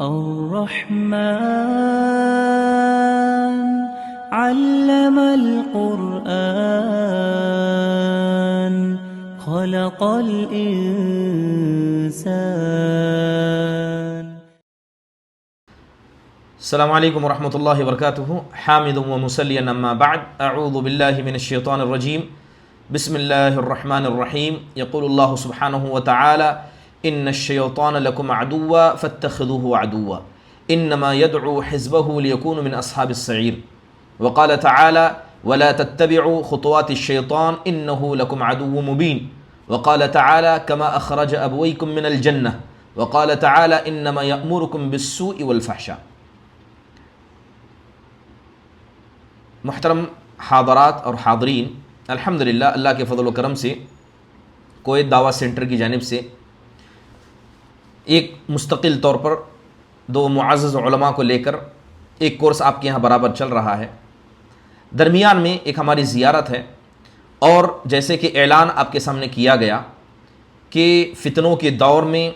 الرحمن علم القرآن خلق الإنسان. السلام علیکم ورحمۃ اللہ وبرکاتہ. حامد و مسلیا اما بعد. اعوذ باللہ من الشیطان الرجیم. بسم اللہ الرحمن الرحیم. یقول اللہ سبحانہ وتعالی ان الشیطان لکم عدوا فاتخذوه عدوا انما يدعو حزبه ليكون من اصحاب السعیر. وقال تعالی ولا تتبعوا خطوات الشیطان انه لکم عدو مبین. وقال تعالی كما اخرج ابویکم من الجنہ. وقال تعالی انما یأمرکم بالسوء والفحشاء. محترم حاضرات اور حاضرین، الحمدللہ اللہ کے فضل و کرم سے کویت دعویٰ سینٹر کی جانب سے ایک مستقل طور پر دو معزز علماء کو لے کر ایک کورس آپ کے یہاں برابر چل رہا ہے. درمیان میں ایک ہماری زیارت ہے، اور جیسے کہ اعلان آپ کے سامنے کیا گیا کہ فتنوں کے دور میں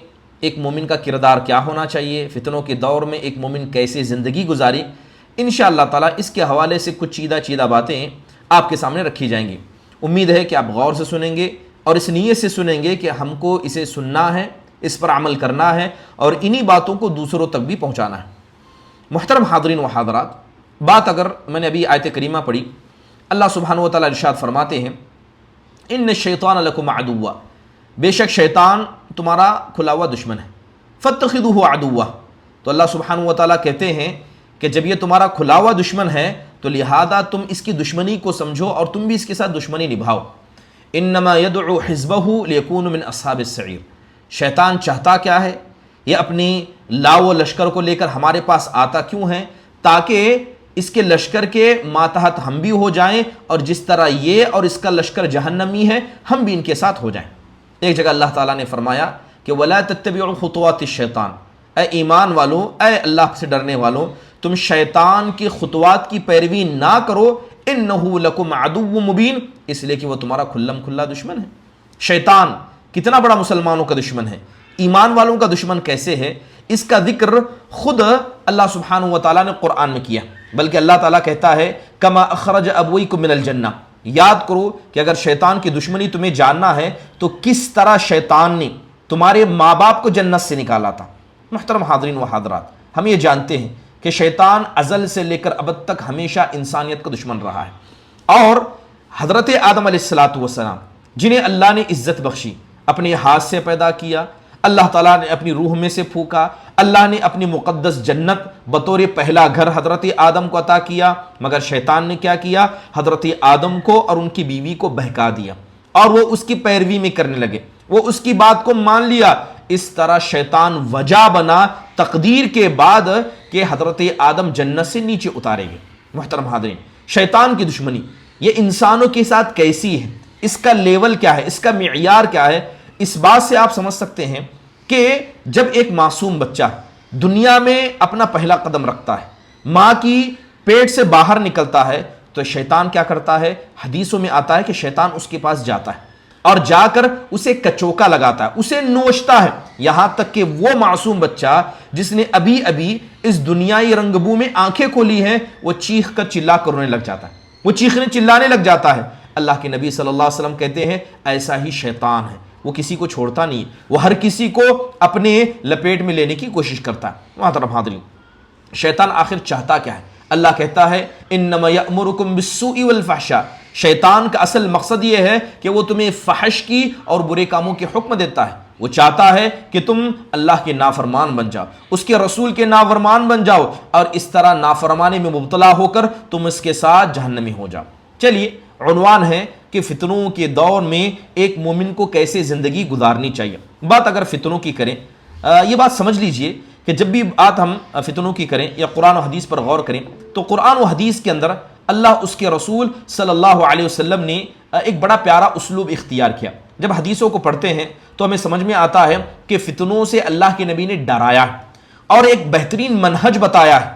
ایک مومن کا کردار کیا ہونا چاہیے، فتنوں کے دور میں ایک مومن کیسے زندگی گزاری، انشاءاللہ تعالیٰ اس کے حوالے سے کچھ چیدہ باتیں آپ کے سامنے رکھی جائیں گی. امید ہے کہ آپ غور سے سنیں گے اور اس نیت سے سنیں گے کہ ہم کو اسے سننا ہے، اس پر عمل کرنا ہے اور انہی باتوں کو دوسروں تک بھی پہنچانا ہے. محترم حاضرین و حاضرات، بات اگر میں نے ابھی آیت کریمہ پڑھی، اللہ سبحانہ و تعالیٰ ارشاد فرماتے ہیں ان الشیطان لکم عدوا، بے شک شیطان تمہارا کھلا ہوا دشمن ہے. فاتخذوہ عدوا، تو اللہ سبحانہ و تعالیٰ کہتے ہیں کہ جب یہ تمہارا کھلا ہوا دشمن ہے تو لہذا تم اس کی دشمنی کو سمجھو اور تم بھی اس کے ساتھ دشمنی نبھاؤ. انما یدعو حزبہ لیکون من اصحاب السعیر. شیطان چاہتا کیا ہے؟ یہ اپنی لاو و لشکر کو لے کر ہمارے پاس آتا کیوں ہے؟ تاکہ اس کے لشکر کے ماتحت ہم بھی ہو جائیں، اور جس طرح یہ اور اس کا لشکر جہنمی ہے ہم بھی ان کے ساتھ ہو جائیں. ایک جگہ اللہ تعالیٰ نے فرمایا کہ وَلَا تَتَّبِعُوا خُطُوَاتِ الشَّيْطَانِ، اے ایمان والو، اے اللہ سے ڈرنے والو، تم شیطان کی خطوات کی پیروی نہ کرو. انہ لکم عدو مبین، اس لیے کہ وہ تمہارا کھلم کھلا دشمن ہے. شیطان کتنا بڑا مسلمانوں کا دشمن ہے، ایمان والوں کا دشمن کیسے ہے، اس کا ذکر خود اللہ سبحانہ و تعالیٰ نے قرآن میں کیا. بلکہ اللہ تعالیٰ کہتا ہے کما اخرج ابویکم من الجنہ. یاد کرو کہ اگر شیطان کی دشمنی تمہیں جاننا ہے تو کس طرح شیطان نے تمہارے ماں باپ کو جنت سے نکالا تھا. محترم حاضرین و حاضرات، ہم یہ جانتے ہیں کہ شیطان ازل سے لے کر ابد تک ہمیشہ انسانیت کا دشمن رہا ہے. اور حضرت آدم علیہ السلام جنہیں اللہ نے عزت بخشی، اپنے ہاتھ سے پیدا کیا، اللہ تعالیٰ نے اپنی روح میں سے پھونکا، اللہ نے اپنی مقدس جنت بطور پہلا گھر حضرت آدم کو عطا کیا، مگر شیطان نے کیا کیا؟ حضرت آدم کو اور ان کی بیوی کو بہکا دیا اور وہ اس کی پیروی میں کرنے لگے، وہ اس کی بات کو مان لیا. اس طرح شیطان وجہ بنا تقدیر کے بعد کہ حضرت آدم جنت سے نیچے اتارے گئے. محترم حاضرین، شیطان کی دشمنی یہ انسانوں کے ساتھ کیسی ہے، اس کا لیول کیا ہے، اس کا معیار کیا ہے، اس بات سے آپ سمجھ سکتے ہیں کہ جب ایک معصوم بچہ دنیا میں اپنا پہلا قدم رکھتا ہے، ماں کی پیٹ سے باہر نکلتا ہے، تو شیطان کیا کرتا ہے؟ حدیثوں میں آتا ہے کہ شیطان اس کے پاس جاتا ہے اور جا کر اسے کچوکا لگاتا ہے، اسے نوچتا ہے، یہاں تک کہ وہ معصوم بچہ جس نے ابھی اس دنیائی رنگبو میں آنکھیں کھولی ہیں وہ چیخ کر چلا کر رونے لگ جاتا ہے، وہ چلانے لگ جاتا ہے. اللہ کے نبی صلی اللہ علیہ وسلم کہتے ہیں ایسا ہی شیطان ہے، وہ کسی کو چھوڑتا نہیں، وہ ہر کسی کو اپنے لپیٹ میں لینے کی کوشش کرتا ہے. محترم حاضرین، شیطان آخر چاہتا کیا ہے؟ اللہ کہتا ہے انما یأمرکم بالسوء والفحشاء. شیطان کا اصل مقصد یہ ہے کہ وہ تمہیں فحش کی اور برے کاموں کے حکم دیتا ہے. وہ چاہتا ہے کہ تم اللہ کے نافرمان بن جاؤ، اس کے رسول کے نافرمان بن جاؤ، اور اس طرح نافرمانی میں مبتلا ہو کر تم اس کے ساتھ جہنمی ہو جاؤ. چلیے، عنوان ہے کہ فتنوں کے دور میں ایک مومن کو کیسے زندگی گزارنی چاہیے. بات اگر فتنوں کی کریں، یہ بات سمجھ لیجئے کہ جب بھی بات ہم فتنوں کی کریں یا قرآن و حدیث پر غور کریں تو قرآن و حدیث کے اندر اللہ اس کے رسول صلی اللہ علیہ وسلم نے ایک بڑا پیارا اسلوب اختیار کیا. جب حدیثوں کو پڑھتے ہیں تو ہمیں سمجھ میں آتا ہے کہ فتنوں سے اللہ کے نبی نے ڈرایا اور ایک بہترین منہج بتایا ہے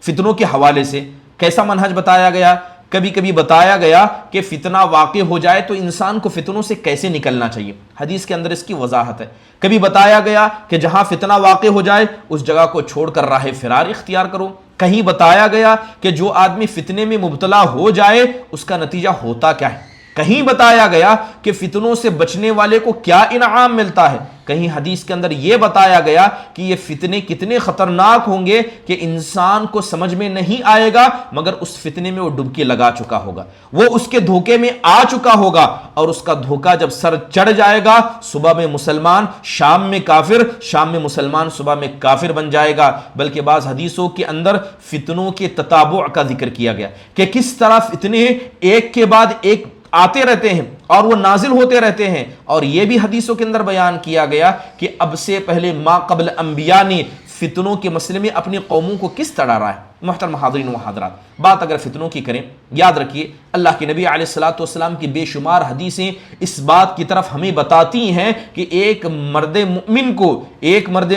فتنوں کے حوالے سے. کیسا منہج بتایا گیا؟ کبھی کبھی بتایا گیا کہ فتنہ واقع ہو جائے تو انسان کو فتنوں سے کیسے نکلنا چاہیے، حدیث کے اندر اس کی وضاحت ہے۔ کبھی بتایا گیا کہ جہاں فتنہ واقع ہو جائے اس جگہ کو چھوڑ کر راہ فرار اختیار کرو۔ کہیں بتایا گیا کہ جو آدمی فتنے میں مبتلا ہو جائے اس کا نتیجہ ہوتا کیا ہے۔ کہیں بتایا گیا کہ فتنوں سے بچنے والے کو کیا انعام ملتا ہے۔ کہیں حدیث کے اندر یہ بتایا گیا کہ یہ فتنے کتنے خطرناک ہوں گے کہ انسان کو سمجھ میں نہیں آئے گا، مگر اس فتنے میں وہ ڈبکی لگا چکا ہوگا، وہ اس کے دھوکے میں آ چکا ہوگا، اور اس کا دھوکہ جب سر چڑھ جائے گا، صبح میں مسلمان شام میں کافر، شام میں مسلمان صبح میں کافر بن جائے گا۔ بلکہ بعض حدیثوں کے اندر فتنوں کے تتابع کا ذکر کیا گیا کہ کس طرح فتنے ایک کے بعد ایک آتے رہتے ہیں اور وہ نازل ہوتے رہتے ہیں، اور یہ بھی حدیثوں کے اندر بیان کیا گیا کہ اب سے پہلے ما قبل انبیاء نے فتنوں کے مسئلے میں اپنی قوموں کو کس طرح رہا ہے۔ محترم حاضرین و حاضرات، بات اگر فتنوں کی کریں، یاد رکھیے اللہ کے نبی علیہ الصلوۃ والسلام کی بے شمار حدیثیں اس بات کی طرف ہمیں بتاتی ہیں کہ ایک مرد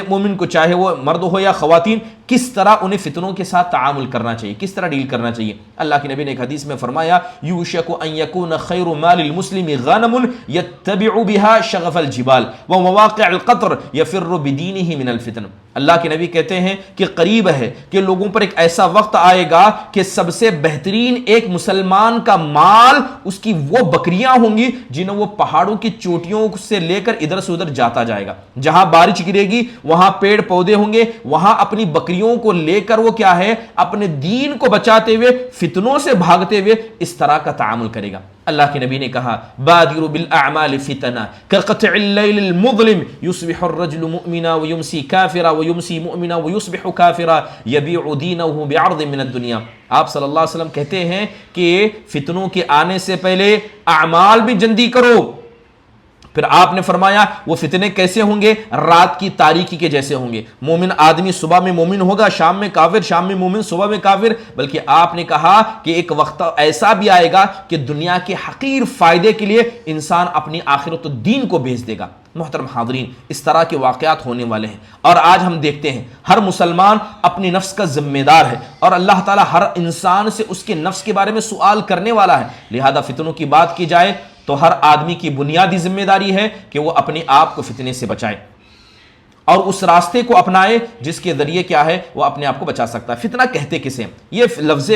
مومن کو چاہے وہ مرد ہو یا خواتین، کس طرح انہیں فتنوں کے ساتھ تعامل کرنا چاہیے، کس طرح ڈیل کرنا چاہیے۔ اللہ کے نبی نے ایک حدیث میں فرمایا یوشک ان یکون خیر مال المسلم غنم یتبع بها شغف الجبال ومواقع القطر یفر بدینہ من الفتن۔ اللہ کے نبی کہتے ہیں کہ قریب ہے کہ لوگوں پر ایک ایسا وقت آئے گا کہ سب سے بہترین ایک مسلمان کا مال اس کی وہ بکریاں ہوں گی جنہیں وہ پہاڑوں کی چوٹیوں سے لے کر ادھر سے ادھر جاتا جائے گا، جہاں بارش گرے گی وہاں پیڑ پودے ہوں گے، وہاں اپنی بکریوں کو لے کر وہ کیا ہے اپنے دین کو بچاتے ہوئے فتنوں سے بھاگتے ہوئے اس طرح کا تعامل کرے گا۔ اللہ کے نبی نے کہا بادروا بالاعمال فتنا كقطع الليل المظلم يصبح الرجل مؤمنا ويمسي كافرا ويمسي مؤمنا ويصبح كافرا يبيع دينه بعرض من الدنيا۔ آپ صلی اللہ علیہ وسلم کہتے ہیں کہ فتنوں کے آنے سے پہلے اعمال بھی جلدی کرو۔ پھر آپ نے فرمایا وہ فتنے کیسے ہوں گے؟ رات کی تاریکی کے جیسے ہوں گے۔ مومن آدمی صبح میں مومن ہوگا، شام میں کافر، شام میں مومن، صبح میں کافر۔ بلکہ آپ نے کہا کہ ایک وقت ایسا بھی آئے گا کہ دنیا کے حقیر فائدے کے لیے انسان اپنی آخرت و دین کو بیچ دے گا۔ محترم حاضرین، اس طرح کے واقعات ہونے والے ہیں، اور آج ہم دیکھتے ہیں ہر مسلمان اپنی نفس کا ذمہ دار ہے، اور اللہ تعالیٰ ہر انسان سے اس کے نفس کے بارے میں سوال کرنے والا ہے۔ لہذا فتنوں کی بات کی جائے تو ہر آدمی کی بنیادی ذمہ داری ہے کہ وہ اپنے آپ کو فتنے سے بچائے اور اس راستے کو اپنائے جس کے ذریعے کیا ہے وہ اپنے آپ کو بچا سکتا ہے۔ فتنہ کہتے کسے؟ یہ لفظ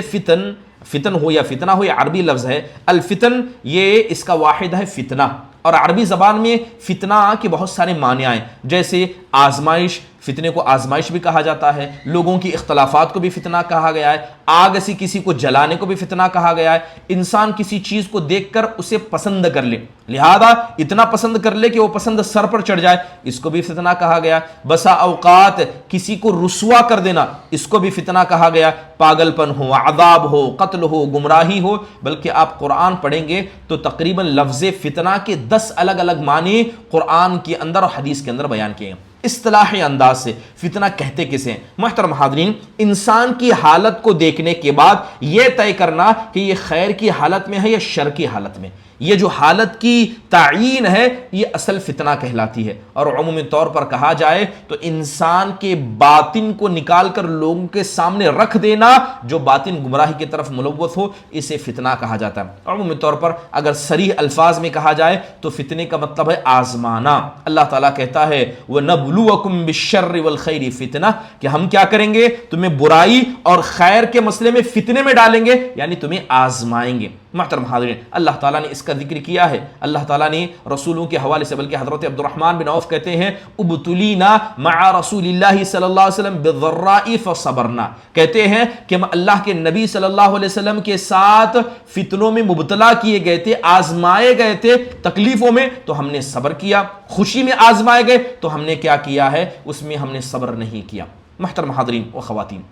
فتن ہو یا فتنہ ہو، یہ عربی لفظ ہے۔ الفتن یہ اس کا واحد ہے فتنہ، اور عربی زبان میں فتنہ کے بہت سارے معنی ہیں، جیسے آزمائش، فتنے کو آزمائش بھی کہا جاتا ہے، لوگوں کی اختلافات کو بھی فتنہ کہا گیا ہے، آگ سے کسی کو جلانے کو بھی فتنہ کہا گیا ہے، انسان کسی چیز کو دیکھ کر اسے پسند کر لے، لہذا اتنا پسند کر لے کہ وہ پسند سر پر چڑھ جائے، اس کو بھی فتنہ کہا گیا۔ بسا اوقات کسی کو رسوا کر دینا، اس کو بھی فتنہ کہا گیا۔ پاگل پن ہو، عذاب ہو، قتل ہو، گمراہی ہو، بلکہ آپ قرآن پڑھیں گے تو تقریباً لفظ فتنہ کے 10 الگ الگ معنی قرآن کے اندر اور حدیث کے اندر بیان کیے ہیں۔ اصطلاحی انداز سے فتنہ کہتے کسے ہیں؟ محترم حاضرین، انسان کی حالت کو دیکھنے کے بعد یہ طے کرنا کہ یہ خیر کی حالت میں ہے یا شر کی حالت میں، یہ جو حالت کی تعیین ہے یہ اصل فتنہ کہلاتی ہے۔ اور عمومی طور پر کہا جائے تو انسان کے باطن کو نکال کر لوگوں کے سامنے رکھ دینا، جو باطن گمراہی کی طرف ملوث ہو، اسے فتنہ کہا جاتا ہے۔ عمومی طور پر اگر صریح الفاظ میں کہا جائے تو فتنے کا مطلب ہے آزمانا۔ اللہ تعالیٰ کہتا ہے وَنَبْلُوَكُمْ بِالشَّرِّ وَالْخَيْرِ فِتْنَةً، کہ ہم کیا کریں گے؟ تمہیں برائی اور خیر کے مسئلے میں فتنے میں ڈالیں گے، یعنی تمہیں آزمائیں گے۔ محترم حاضرین، اللہ تعالیٰ نے اس کا ذکر کیا ہے، اللہ تعالیٰ نے رسولوں کے حوالے سے، بلکہ حضرت عبد الرحمن بن عوف کہتے ہیں ابتلینا مع رسول اللہ صلی اللہ علیہ وسلم بالضراء فصبرنا، کہتے ہیں کہ ہم اللہ کے نبی صلی اللہ علیہ وسلم کے ساتھ فتنوں میں مبتلا کیے گئے تھے، آزمائے گئے تھے، تکلیفوں میں تو ہم نے صبر کیا، خوشی میں آزمائے گئے تو ہم نے کیا کیا ہے؟ اس میں ہم نے صبر نہیں کیا۔ محترم حاضرین و خواتین،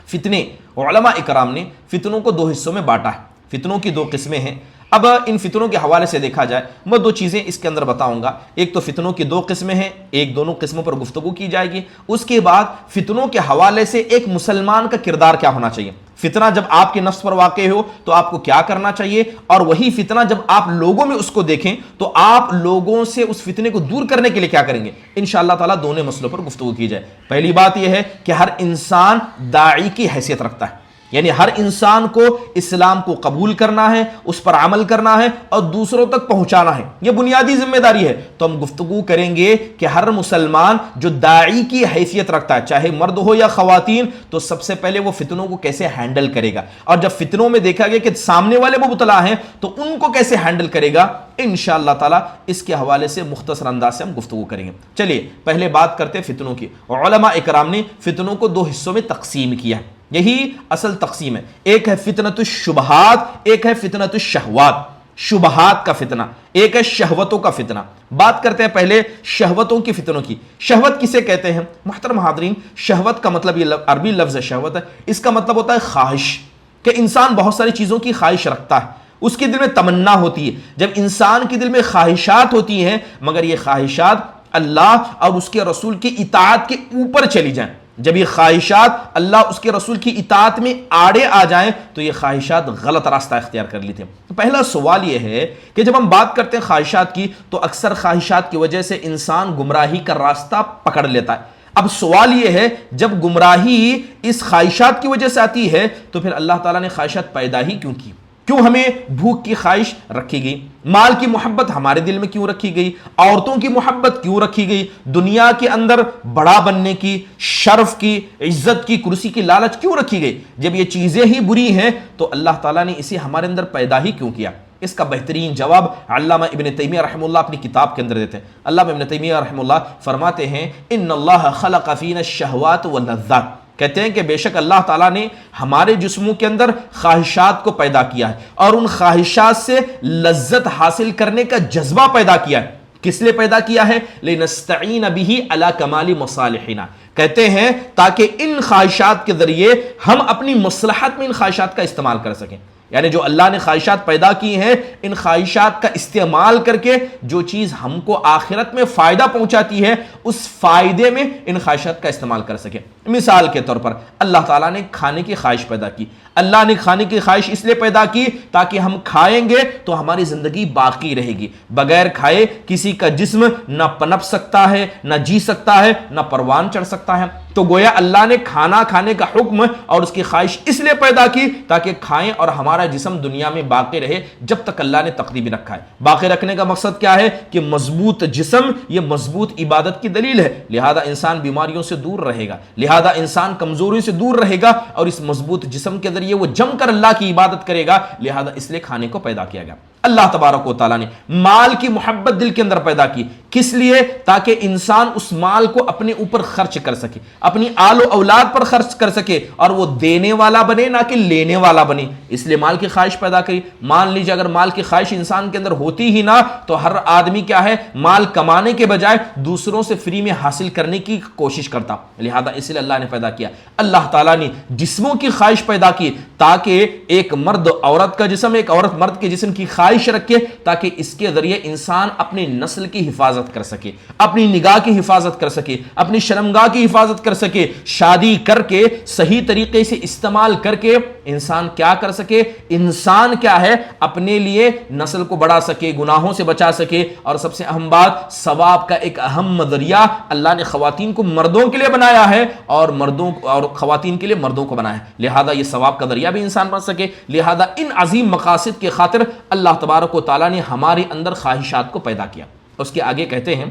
فتنے، علماء اکرام نے فتنوں کو 2 حصوں میں بانٹا ہے۔ فتنوں کی 2 قسمیں ہیں۔ اب ان فتنوں کے حوالے سے دیکھا جائے، میں 2 چیزیں اس کے اندر بتاؤں گا۔ ایک تو فتنوں کی 2 قسمیں ہیں، ایک دونوں قسموں پر گفتگو کی جائے گی۔ اس کے بعد فتنوں کے حوالے سے ایک مسلمان کا کردار کیا ہونا چاہیے، فتنہ جب آپ کے نفس پر واقع ہو تو آپ کو کیا کرنا چاہیے، اور وہی فتنہ جب آپ لوگوں میں اس کو دیکھیں تو آپ لوگوں سے اس فتنے کو دور کرنے کے لیے کیا کریں گے۔ انشاءاللہ تعالیٰ دونوں مسئلوں پر گفتگو کی جائے۔ پہلی بات یہ ہے کہ ہر انسان داعی کی حیثیت رکھتا ہے، یعنی ہر انسان کو اسلام کو قبول کرنا ہے، اس پر عمل کرنا ہے اور دوسروں تک پہنچانا ہے، یہ بنیادی ذمہ داری ہے۔ تو ہم گفتگو کریں گے کہ ہر مسلمان جو داعی کی حیثیت رکھتا ہے، چاہے مرد ہو یا خواتین، تو سب سے پہلے وہ فتنوں کو کیسے ہینڈل کرے گا، اور جب فتنوں میں دیکھا گیا کہ سامنے والے مبتلا ہیں تو ان کو کیسے ہینڈل کرے گا، انشاءاللہ تعالی اس کے حوالے سے مختصر انداز سے ہم گفتگو کریں گے۔ چلیے پہلے بات کرتے ہیں فتنوں کی۔ علماء اکرام نے فتنوں کو دو حصوں میں تقسیم کیا ہے، یہی اصل تقسیم ہے۔ ایک ہے فتنۃ الشبہات، ایک ہے فتنۃ الشہوات، شبہات کا فتنہ، ایک ہے شہوتوں کا فتنہ۔ بات کرتے ہیں پہلے شہوتوں کی فتنوں کی۔ شہوت کسے کہتے ہیں؟ محترم حاضرین، شہوت کا مطلب، یہ عربی لفظ ہے شہوت ہے، اس کا مطلب ہوتا ہے خواہش، کہ انسان بہت ساری چیزوں کی خواہش رکھتا ہے، اس کے دل میں تمنا ہوتی ہے۔ جب انسان کے دل میں خواہشات ہوتی ہیں مگر یہ خواہشات اللہ اور اس کے رسول کی اطاعت کے اوپر چلی جائیں، جب یہ خواہشات اللہ اس کے رسول کی اطاعت میں آڑے آ جائیں تو یہ خواہشات غلط راستہ اختیار کر لیتے ہیں۔ پہلا سوال یہ ہے کہ جب ہم بات کرتے ہیں خواہشات کی تو اکثر خواہشات کی وجہ سے انسان گمراہی کا راستہ پکڑ لیتا ہے۔ اب سوال یہ ہے جب گمراہی اس خواہشات کی وجہ سے آتی ہے تو پھر اللہ تعالیٰ نے خواہشات پیدا ہی کیوں کی؟ کیوں ہمیں بھوک کی خواہش رکھی گئی؟ مال کی محبت ہمارے دل میں کیوں رکھی گئی؟ عورتوں کی محبت کیوں رکھی گئی؟ دنیا کے اندر بڑا بننے کی، شرف کی، عزت کی، کرسی کی لالچ کیوں رکھی گئی؟ جب یہ چیزیں ہی بری ہیں تو اللہ تعالیٰ نے اسے ہمارے اندر پیدا ہی کیوں کیا؟ اس کا بہترین جواب علامہ ابن تیمیہ رحمہ اللہ اپنی کتاب کے اندر دیتے ہیں۔ علامہ ابن تیمیہ رحمہ اللہ فرماتے ہیں ان اللہ خلق فینا الشہوات واللذات، کہتے ہیں کہ بے شک اللہ تعالیٰ نے ہمارے جسموں کے اندر خواہشات کو پیدا کیا ہے اور ان خواہشات سے لذت حاصل کرنے کا جذبہ پیدا کیا ہے۔ کس لیے پیدا کیا ہے؟ لنستعین بہ علی کمال مصالحنا، کہتے ہیں تاکہ ان خواہشات کے ذریعے ہم اپنی مصلحت میں ان خواہشات کا استعمال کر سکیں۔ یعنی جو اللہ نے خواہشات پیدا کی ہیں ان خواہشات کا استعمال کر کے جو چیز ہم کو آخرت میں فائدہ پہنچاتی ہے اس فائدے میں ان خواہشات کا استعمال کر سکیں۔ مثال کے طور پر اللہ تعالیٰ نے کھانے کی خواہش پیدا کی۔ اللہ نے کھانے کی خواہش اس لیے پیدا کی تاکہ ہم کھائیں گے تو ہماری زندگی باقی رہے گی۔ بغیر کھائے کسی کا جسم نہ پنپ سکتا ہے، نہ جی سکتا ہے، نہ پروان چڑھ سکتا ہے۔ تو گویا اللہ نے کھانا کھانے کا حکم اور اس کی خواہش اس لیے پیدا کی تاکہ کھائیں اور ہمارا جسم دنیا میں باقی رہے جب تک اللہ نے تقدیر میں رکھا ہے۔ باقی رکھنے کا مقصد کیا ہے؟ کہ مضبوط جسم یہ مضبوط عبادت کی دلیل ہے، لہذا انسان بیماریوں سے دور رہے گا، لہذا انسان کمزوری سے دور رہے گا اور اس مضبوط جسم کے ذریعے وہ جم کر اللہ کی عبادت کرے گا، لہذا اس لیے کھانے کو پیدا کیا گیا۔ اللہ تبارک و تعالیٰ نے مال کی محبت دل کے اندر پیدا کی، کس لیے؟ تاکہ انسان اس مال کو اپنے اوپر خرچ کر سکے، اپنی آل و اولاد پر خرچ کر سکے اور وہ دینے والا بنے نہ کہ لینے والا بنے، اس لیے مال کی خواہش پیدا کری۔ مان لیجیے اگر مال کی خواہش انسان کے اندر ہوتی ہی نہ تو ہر آدمی کیا ہے؟ مال کمانے کے بجائے دوسروں سے فری میں حاصل کرنے کی کوشش کرتا، لہذا اس لیے اللہ نے پیدا کیا۔ اللہ تعالیٰ نے جسموں کی خواہش پیدا کی تاکہ ایک مرد عورت کا جسم، ایک عورت مرد کے جسم کی خواہش رکھے تاکہ اس کے ذریعے انسان اپنی نسل کی حفاظت کر سکے، اپنی نگاہ کی حفاظت کر سکے، اپنی شرمگاہ کی حفاظت کر سکے، شادی کر کے صحیح طریقے سے استعمال کر کے انسان کیا کر سکے؟ انسان کیا ہے؟ اپنے لیے نسل کو بڑھا سکے، گناہوں سے بچا سکے، اور سب سے اہم بات ثواب کا ایک اہم ذریعہ اللہ نے خواتین کو مردوں کے لیے بنایا ہے اور مردوں اور خواتین کے لیے مردوں کو بنایا ہے، لہذا یہ ثواب کا ذریعہ بھی انسان بن سکے۔ لہذا ان عظیم مقاصد کے خاطر اللہ تبارک و تعالیٰ نے ہمارے اندر خواہشات کو پیدا کیا۔ اس کے آگے کہتے ہیں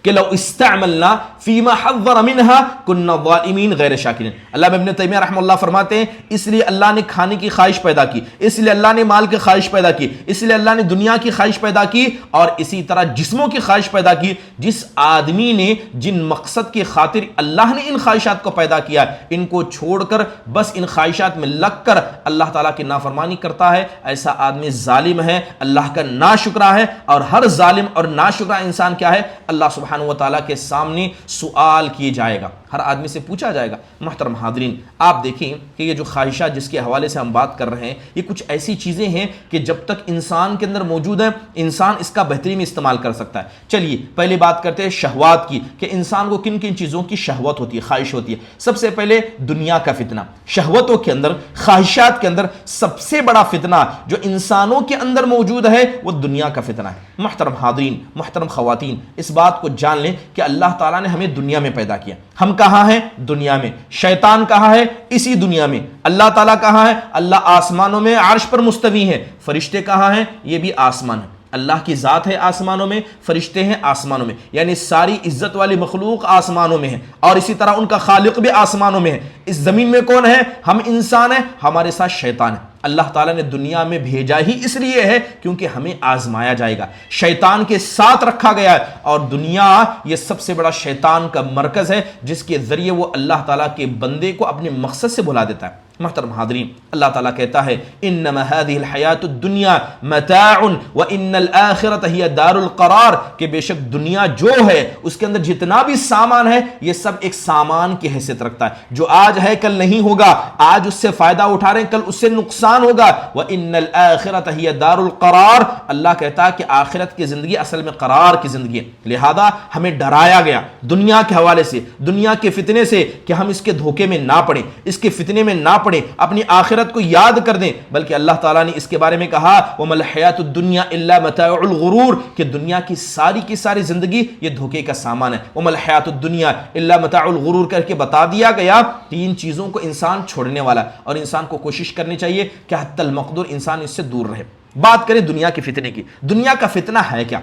کہ لو استعملنا فیما حذر منها كنا ظالمین غیر شاکرین۔ علامہ ابن تیمیہ رحمہ اللہ فرماتے ہیں اس لیے اللہ نے کھانے کی خواہش پیدا کی، اس لیے اللہ نے مال کی خواہش پیدا کی، اس لیے اللہ نے دنیا کی خواہش پیدا کی اور اسی طرح جسموں کی خواہش پیدا کی۔ جس آدمی نے جن مقصد کی خاطر اللہ نے ان خواہشات کو پیدا کیا ان کو چھوڑ کر بس ان خواہشات میں لگ کر اللہ تعالیٰ کی نافرمانی کرتا ہے، ایسا آدمی ظالم ہے، اللہ کا ناشکرا ہے، اور ہر ظالم اور ناشکرا انسان کیا ہے؟ اللہ سبحانہ و تعالیٰ کے سامنے سوال کیے جائے گا، ہر آدمی سے پوچھا جائے گا۔ محترم حاضرین، آپ دیکھیں کہ یہ جو خواہشات جس کے حوالے سے ہم بات کر رہے ہیں یہ کچھ ایسی چیزیں ہیں کہ جب تک انسان کے اندر موجود ہے انسان اس کا بہترین استعمال کر سکتا ہے۔ چلیے پہلے بات کرتے ہیں شہوات کی، کہ انسان کو کن کن چیزوں کی شہوت ہوتی ہے، خواہش ہوتی ہے۔ سب سے پہلے دنیا کا فتنہ۔ شہوتوں کے اندر، خواہشات کے اندر سب سے بڑا فتنہ جو انسانوں کے اندر موجود ہے وہ دنیا کا فتنہ ہے۔ محترم حاضرین، محترم خواتین، اس بات کو جان لیں کہ اللہ تعالیٰ نے ہمیں دنیا میں پیدا کیا، ہم کہاں ہیں؟ دنیا میں. شیطان کہاں ہے؟ اسی دنیا میں. اللہ تعالیٰ کہاں ہے؟ اللہ آسمانوں میں عرش پر مستوی ہے. فرشتے کہاں ہیں؟ یہ بھی آسمان ہے. اللہ کی ذات ہے آسمانوں میں، فرشتے ہیں آسمانوں میں، یعنی ساری عزت والی مخلوق آسمانوں میں ہے، اور اسی طرح ان کا خالق بھی آسمانوں میں ہے. اس زمین میں کون ہے؟ ہم انسان ہیں، ہمارے ساتھ شیطان ہے. اللہ تعالیٰ نے دنیا میں بھیجا ہی اس لیے ہے کیونکہ ہمیں آزمایا جائے گا. شیطان کے ساتھ رکھا گیا ہے، اور دنیا یہ سب سے بڑا شیطان کا مرکز ہے جس کے ذریعے وہ اللہ تعالیٰ کے بندے کو اپنے مقصد سے بھلا دیتا ہے. محترم حاضرین، اللہ تعالیٰ کہتا ہے انما هذه الحیات الدنیا متاع وان الاخرۃ هی دار القرار، کہ بے شک دنیا جو ہے اس کے اندر جتنا بھی سامان ہے یہ سب ایک سامان کی حیثیت رکھتا ہے. جو آج ہے کل نہیں ہوگا، آج اس سے فائدہ اٹھا رہے ہیں کل اس سے نقصان ہوگا. وان الاخرۃ ہی دار القرار، اللہ کہتا ہے کہ آخرت کی زندگی اصل میں قرار کی زندگی ہے. لہذا ہمیں ڈرایا گیا دنیا کے حوالے سے، دنیا کے فتنے سے، کہ ہم اس کے دھوکے میں نہ پڑیں، اس کے فتنے میں نہ پڑیں، اپنی آخرت کو یاد کر دیں. بلکہ اللہ تعالیٰ نے اس کے بارے میں کہا وَمَا الْحَيَاةُ الدُّنْيَا إِلَّا مَتَاعُ الْغُرُورِ، کہ دنیا کی ساری زندگی یہ دھوکے کا سامان ہے. وَمَا الْحَيَاةُ الدُّنْيَا إِلَّا مَتَاعُ الْغُرُورِ کر کے بتا دیا گیا. تین چیزوں کو انسان چھوڑنے والا ہے، اور انسان کو کوشش کرنی چاہیے کہ حتی المقدور انسان اس سے دور رہے. بات کریں دنیا کے فتنے کی. دنیا کا فتنہ ہے کیا؟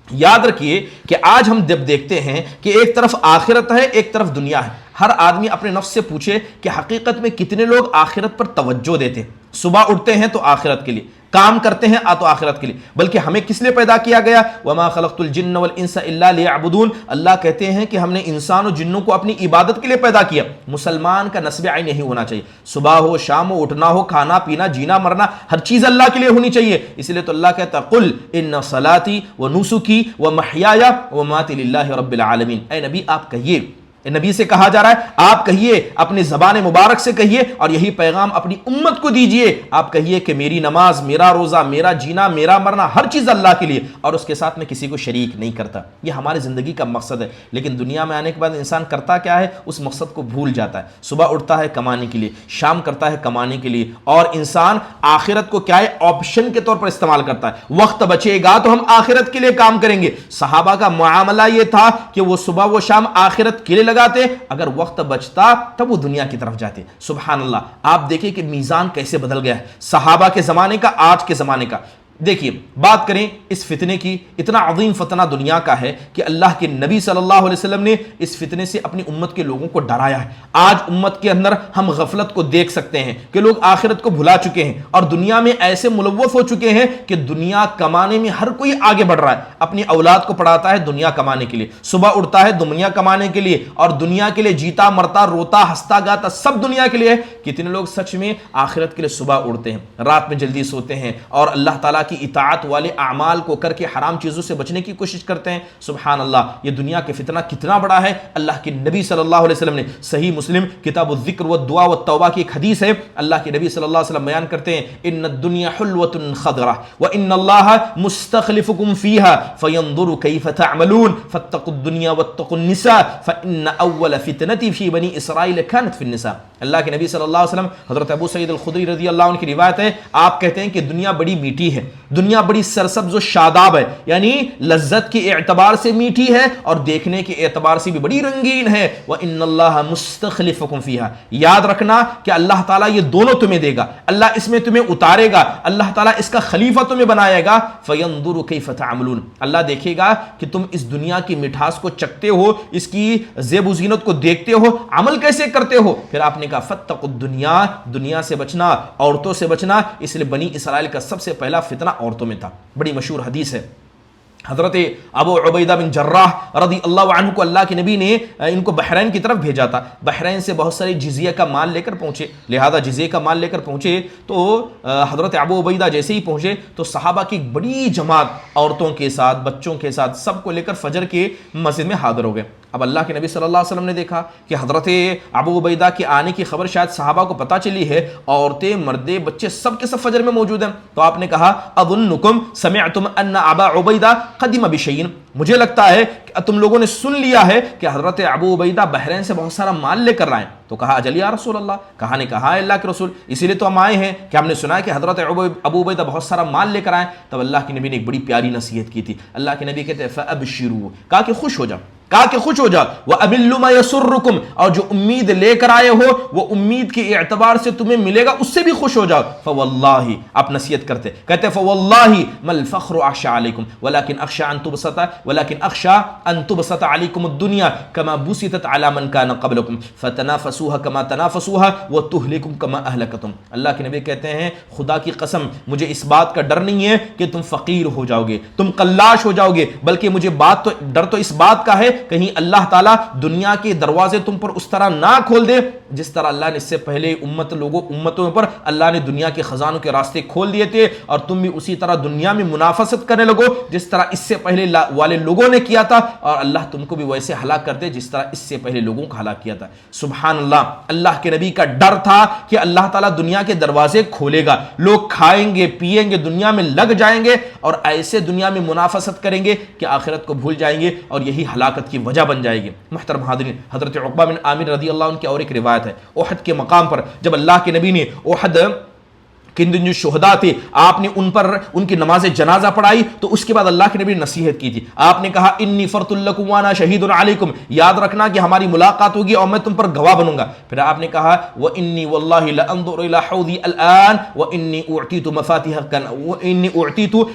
یاد رکھیے کہ آج ہم جب دیکھتے ہیں کہ ایک طرف آخرت ہے، ایک طرف دنیا ہے. ہر آدمی اپنے نفس سے پوچھے کہ حقیقت میں کتنے لوگ آخرت پر توجہ دیتے ہیں. صبح اٹھتے ہیں تو آخرت کے لیے، کام کرتے ہیں تو آخرت کے لیے. بلکہ ہمیں کس لیے پیدا کیا گیا؟ وما خلقت الجن والانس الا ليعبدون. اللہ کہتے ہیں کہ ہم نے انسان اور جنوں کو اپنی عبادت کے لیے پیدا کیا. مسلمان کا نصب عین نہیں ہونا چاہیے. صبح ہو، شام ہو، اٹھنا ہو، کھانا پینا، جینا مرنا، ہر چیز اللہ کے لیے ہونی چاہیے. اس لیے تو اللہ کہتا ہے قل ان صلاتی ونسکی ومحیایا ومماتی للہ رب العالمین. اے نبی آپ کہیے، نبی سے کہا جا رہا ہے آپ کہیے، اپنی زبان مبارک سے کہیے، اور یہی پیغام اپنی امت کو دیجئے. آپ کہیے کہ میری نماز، میرا روزہ، میرا جینا، میرا مرنا، ہر چیز اللہ کے لیے، اور اس کے ساتھ میں کسی کو شریک نہیں کرتا. یہ ہماری زندگی کا مقصد ہے. لیکن دنیا میں آنے کے بعد انسان کرتا کیا ہے؟ اس مقصد کو بھول جاتا ہے. صبح اٹھتا ہے کمانے کے لیے، شام کرتا ہے کمانے کے لیے، اور انسان آخرت کو کیا ہے؟ آپشن کے طور پر استعمال کرتا ہے. وقت بچے گا تو ہم آخرت کے لیے کام کریں گے. صحابہ کا معاملہ یہ تھا کہ وہ صبح و شام آخرت کے لیے لگاتے، اگر وقت بچتا تب وہ دنیا کی طرف جاتے. سبحان اللہ. آپ دیکھیں کہ میزان کیسے بدل گیا ہے صحابہ کے زمانے کا آج کے زمانے کا. دیکھیے بات کریں اس فتنے کی. اتنا عظیم فتنہ دنیا کا ہے کہ اللہ کے نبی صلی اللہ علیہ وسلم نے اس فتنے سے اپنی امت کے لوگوں کو ڈرایا ہے. آج امت کے اندر ہم غفلت کو دیکھ سکتے ہیں کہ لوگ آخرت کو بھلا چکے ہیں اور دنیا میں ایسے ملوث ہو چکے ہیں کہ دنیا کمانے میں ہر کوئی آگے بڑھ رہا ہے. اپنی اولاد کو پڑھاتا ہے دنیا کمانے کے لیے، صبح اٹھتا ہے دنیا کمانے کے لیے، اور دنیا کے لیے جیتا مرتا روتا ہنستا گاتا سب دنیا کے لیے ہے. کتنے لوگ سچ میں آخرت کے لیے صبح اٹھتے ہیں، رات میں جلدی سوتے ہیں، اور اللہ تعالیٰ کی اطاعت والے اعمال کو کر کے حرام چیزوں سے بچنے کی کوشش کرتے ہیں. سبحان اللہ. یہ دنیا کے فتنہ کتنا بڑا ہے. اللہ کے نبی صلی اللہ علیہ وسلم نے صحیح مسلم کتاب الذکر والدعاء والتوبہ کی ایک حدیث ہے، اللہ کے نبی صلی اللہ علیہ وسلم بیان کرتے ہیں ان الدنیا حلوۃ خضرہ وان اللہ مستخلفکم فیہا فینظر کیف تعملون فاتقوا الدنیا واتقوا النساء فان اول فتنة فی بنی اسرائیل کانت فی النساء. اللہ کے نبی صلی اللہ علیہ وسلم، حضرت ابو سعید الخدری رضی اللہ عنہ کی روایت ہے، آپ کہتے ہیں کہ دنیا بڑی میٹھی ہے، دنیا بڑی سرسبز و شاداب ہے، یعنی لذت کے اعتبار سے میٹھی ہے اور دیکھنے کے اعتبار سے بھی بڑی رنگین ہے. وَإِنَّ اللَّهَ مُسْتَخْلِفُكُمْ فِيهَا. یاد رکھنا کہ اللہ تعالیٰ یہ دونوں تمہیں دے گا، اللہ اس میں تمہیں اتارے گا، اللہ تعالیٰ اس کا خلیفہ تمہیں بنائے گا. فَيَنْظُرُ كَيْفَ تَعْمَلُونَ. اللہ دیکھے گا کہ تم اس دنیا کی مٹھاس کو چکتے ہو، اس کی زیب و زینت کو دیکھتے ہو، عمل کیسے کرتے ہو. پھر آپ نے کہا فَاتَّقُوا الدُّنْيَا، دنیا سے بچنا، عورتوں سے بچنا. اس لیے بنی اسرائیل کا سب سے پہلا فتنہ عورتوں میں تھا. بڑی مشہور حدیث ہے، حضرت ابو عبیدہ بن جراح رضی اللہ عنہ کو اللہ کے نبی نے ان کو بحرین کی طرف بھیجا تھا. بحرین سے بہت سارے جزیہ کا مال لے کر پہنچے، لہذا جزیہ کا مال لے کر پہنچے تو حضرت ابو عبیدہ جیسے ہی پہنچے تو صحابہ کی بڑی جماعت عورتوں کے ساتھ، بچوں کے ساتھ، سب کو لے کر فجر کے مسجد میں حاضر ہو گئے. اب اللہ کے نبی صلی اللہ علیہ وسلم نے دیکھا کہ حضرت ابو عبیدہ کے آنے کی خبر شاید صحابہ کو پتہ چلی ہے، عورتیں، مردے، بچے سب کے سب فجر میں موجود ہیں. تو آپ نے کہا اظنکم سمعتم ان ابا عبیدہ قدم بشیء. مجھے لگتا ہے کہ تم لوگوں نے سن لیا ہے کہ حضرت ابو عبیدہ بحرین سے بہت سارا مال لے کر آئے. تو کہا اجل یا رسول اللہ. کہا نے کہا اللہ کے رسول، اسی لیے تو ہم آئے ہیں کہ ہم نے سنا ہے کہ حضرت ابو عبیدہ بہت سارا مال لے کر آئے. تب اللہ کے نبی نے ایک بڑی پیاری نصیحت کی تھی. اللہ کے نبی کہتے ہیں فابشروا، کہا کہ خوش ہو جاؤ. کہا کہ خوش ہو جاؤ، وَأَبِلُّ مَا يَسُرُّكُمْ، اور جو امید لے کر آئے ہو وہ امید کے اعتبار سے تمہیں ملے گا اس سے بھی خوش ہو جاؤ. فواللہ، آپ نصیحت کرتے کہتے فواللہ ما الفخر اخشى علیکم ولكن اخشى ان تبسط علیکم الدنیا كما بسطت على من كان قبلكم فتنافسوها كما تنافسوها وتهلككم كما اهلكتم. اللہ کے نبی کہتے ہیں خدا کی قسم مجھے اس بات کا ڈر نہیں ہے کہ تم فقیر ہو جاؤ گے، تم قلاش ہو جاؤ گے، بلکہ مجھے ڈر تو اس بات کا ہے کہیں اللہ تعالیٰ دنیا کے دروازے تم پر اس طرح نہ کھول دے جس طرح اللہ نے اس سے پہلے امتوں پر اللہ نے دنیا کے خزانوں کے راستے کھول دیے تھے، اور تم بھی اسی طرح دنیا میں منافست کرنے لگو جس طرح اس سے پہلے والے لوگوں نے کیا تھا، اور اللہ تم کو بھی ویسے ہلاک کر دے جس طرح اس سے پہلے لوگوں کو ہلاک کیا تھا. سبحان اللہ. اللہ کے نبی کا ڈر تھا کہ اللہ تعالیٰ دنیا کے دروازے کھولے گا، لوگ کھائیں گے پیئیں گے، دنیا میں لگ جائیں گے، اور ایسے دنیا میں منافست کریں گے کہ آخرت کو بھول جائیں گے، اور یہی ہلاکت کی وجہ بن جائے گی. محترم حاضرین، حضرت عقبہ بن عامر رضی اللہ عنہ کی اور ایک روایت ہے، احد کے مقام پر جب اللہ کے نبی نے احد کہ جو شہداء تھے آپ نے ان پر ان کی نماز جنازہ پڑھائی تو اس کے بعد اللہ کے نبی نے نصیحت کی تھی. آپ نے کہا انی فرط لکم وانا شہید علیکم، یاد رکھنا کہ ہماری ملاقات ہوگی اور میں تم پر گواہ بنوں گا. پھر آپ نے کہا وانی واللہ لانظر الی حوضی الان وانی اعطیت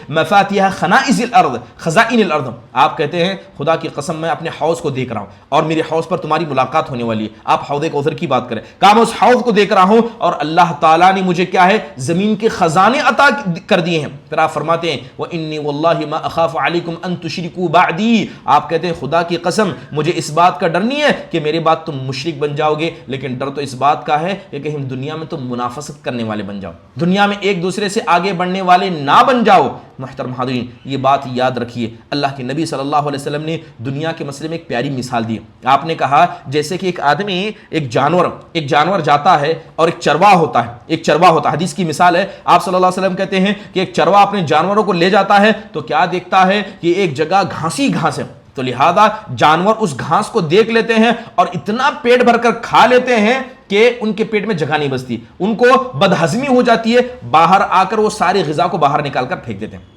مفاتیح خنائز الارض خزائن الارض. آپ کہتے ہیں خدا کی قسم میں اپنے حوض کو دیکھ رہا ہوں اور میرے حوض پر تمہاری ملاقات ہونے والی ہے. آپ حوض کوثر کی بات کریں. کہا میں اس حوض کو دیکھ رہا ہوں اور اللہ تعالیٰ نے مجھے کیا ہے زمین کے خزانے عطا کر دیے ہیں. پھر آپ فرماتے ہیں وَإِنِّي وَاللَّهِ مَا أَخَافُ عَلَيْكُمْ أَن تُشْرِكُوا بَعْدِي. آپ کہتے ہیں خدا کی قسم مجھے اس بات کا ڈر نہیں ہے کہ میرے بعد تم مشرک بن جاؤ گے، لیکن ڈر تو اس بات کا ہے کہ کہیں دنیا میں تم منافست کرنے والے بن جاؤ، دنیا میں ایک دوسرے سے آگے بڑھنے والے نہ بن جاؤ. محترم حاضرین، یہ بات یاد رکھیے. اللہ کے نبی صلی اللہ علیہ وسلم نے دنیا کے مسئلے میں ایک پیاری مثال دی. آپ نے کہا جیسے کہ ایک آدمی ایک جانور جاتا ہے اور ایک چرواہ ہوتا ہے. حدیث کی مثال ہے. آپ صلی اللہ علیہ وسلم کہتے ہیں کہ ایک چرواہ اپنے جانوروں کو لے جاتا ہے تو کیا دیکھتا ہے کہ ایک جگہ گھاسی گھاس ہے، تو لہذا جانور اس گھاس کو دیکھ لیتے ہیں اور اتنا پیٹ بھر کر کھا لیتے ہیں کہ ان کے پیٹ میں جگہ نہیں بچتی، ان کو بدہضمی ہو جاتی ہے. باہر آ کر وہ ساری غذا کو باہر نکال کر پھینک دیتے ہیں،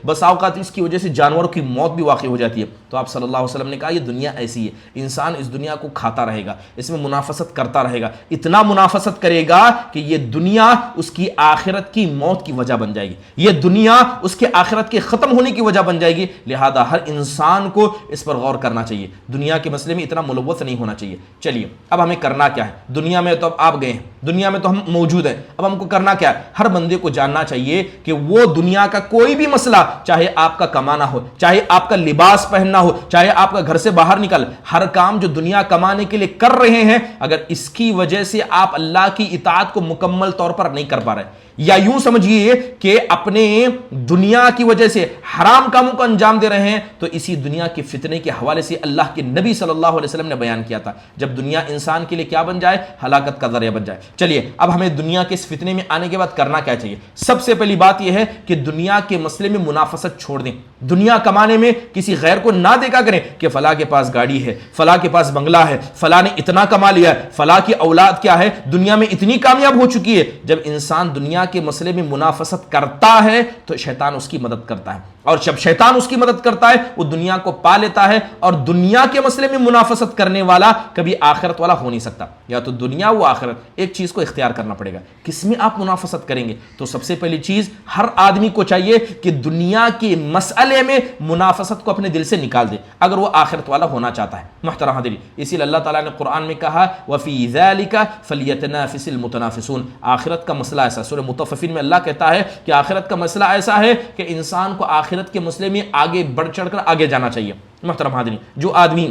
بس اوقات اس کی وجہ سے جانوروں کی موت بھی واقع ہو جاتی ہے. تو آپ صلی اللہ علیہ وسلم نے کہا یہ دنیا ایسی ہے، انسان اس دنیا کو کھاتا رہے گا، اس میں منافست کرتا رہے گا، اتنا منافست کرے گا کہ یہ دنیا اس کی آخرت کی موت کی وجہ بن جائے گی، یہ دنیا اس کے آخرت کے ختم ہونے کی وجہ بن جائے گی. لہذا ہر انسان کو اس پر غور کرنا چاہیے، دنیا کے مسئلے میں اتنا ملوث نہیں ہونا چاہیے. چلیے اب ہمیں کرنا کیا ہے؟ دنیا میں تو اب آپ گئے ہیں، دنیا میں تو ہم موجود ہیں، اب ہم کو کرنا کیا ہے؟ ہر بندے کو جاننا چاہیے کہ وہ دنیا کا کوئی بھی مسئلہ، چاہے آپ کا کمانا ہو، چاہے آپ کا لباس پہننا ہو، چاہے آپ کا گھر سے باہر نکل، ہر کام جو دنیا کمانے کے لیے کر رہے ہیں، اگر اس کی وجہ سے آپ اللہ کی اطاعت کو مکمل طور پر نہیں کر پا رہے، یا یوں سمجھیے کہ اپنے دنیا کی وجہ سے حرام کاموں کو انجام دے رہے ہیں، تو اسی دنیا کے فتنے کے حوالے سے اللہ کے نبی صلی اللہ علیہ وسلم نے بیان کیا تھا جب دنیا انسان کے لیے کیا بن جائے؟ ہلاکت کا ذریعہ بن جائے. چلیے اب ہمیں دنیا کے اس فتنے میں آنے کے بعد کرنا کیا چاہیے؟ سب سے پہلی بات یہ ہے کہ دنیا کے مسئلے میں منافست چھوڑ دیں. دنیا کمانے میں کسی غیر کو نہ دیکھا کریں کہ فلاں کے پاس گاڑی ہے، فلاں کے پاس بنگلہ ہے، فلاں نے اتنا کما لیا ہے، فلاں کی اولاد کیا ہے، دنیا میں اتنی کامیاب ہو چکی ہے. جب انسان دنیا کے مسئلے میں منافست کرتا ہے تو شیطان اس کی مدد کرتا ہے، اور جب شیطان اس کی مدد کرتا ہے وہ دنیا کو پا لیتا ہے. اور دنیا کے مسئلے میں منافست کرنے والا کبھی آخرت والا ہو نہیں سکتا. یا تو دنیا و آخرت، ایک چیز کو اختیار کرنا پڑے گا. کس میں آپ منافست کریں گے؟ تو سب سے پہلی چیز ہر آدمی کو چاہیے کہ دنیا کے مسئلے میں منافست کو اپنے دل سے نکال دے اگر وہ آخرت والا ہونا چاہتا ہے. محترم حاضرین، اسی لیے اللہ تعالیٰ نے قرآن میں کہا وَفِي ذَلِكَ فَلْيَتَنَافِسِ الْمُتَنَافِسُونَ. آخرت کا مسئلہ ایسا، سورہ مطففین میں اللہ کہتا ہے کہ آخرت کا مسئلہ ایسا ہے کہ انسان کو آخرت کے مسئلے میں آگے بڑھ چڑھ کر آگے جانا چاہیے. محترم حاضرین، جو آدمی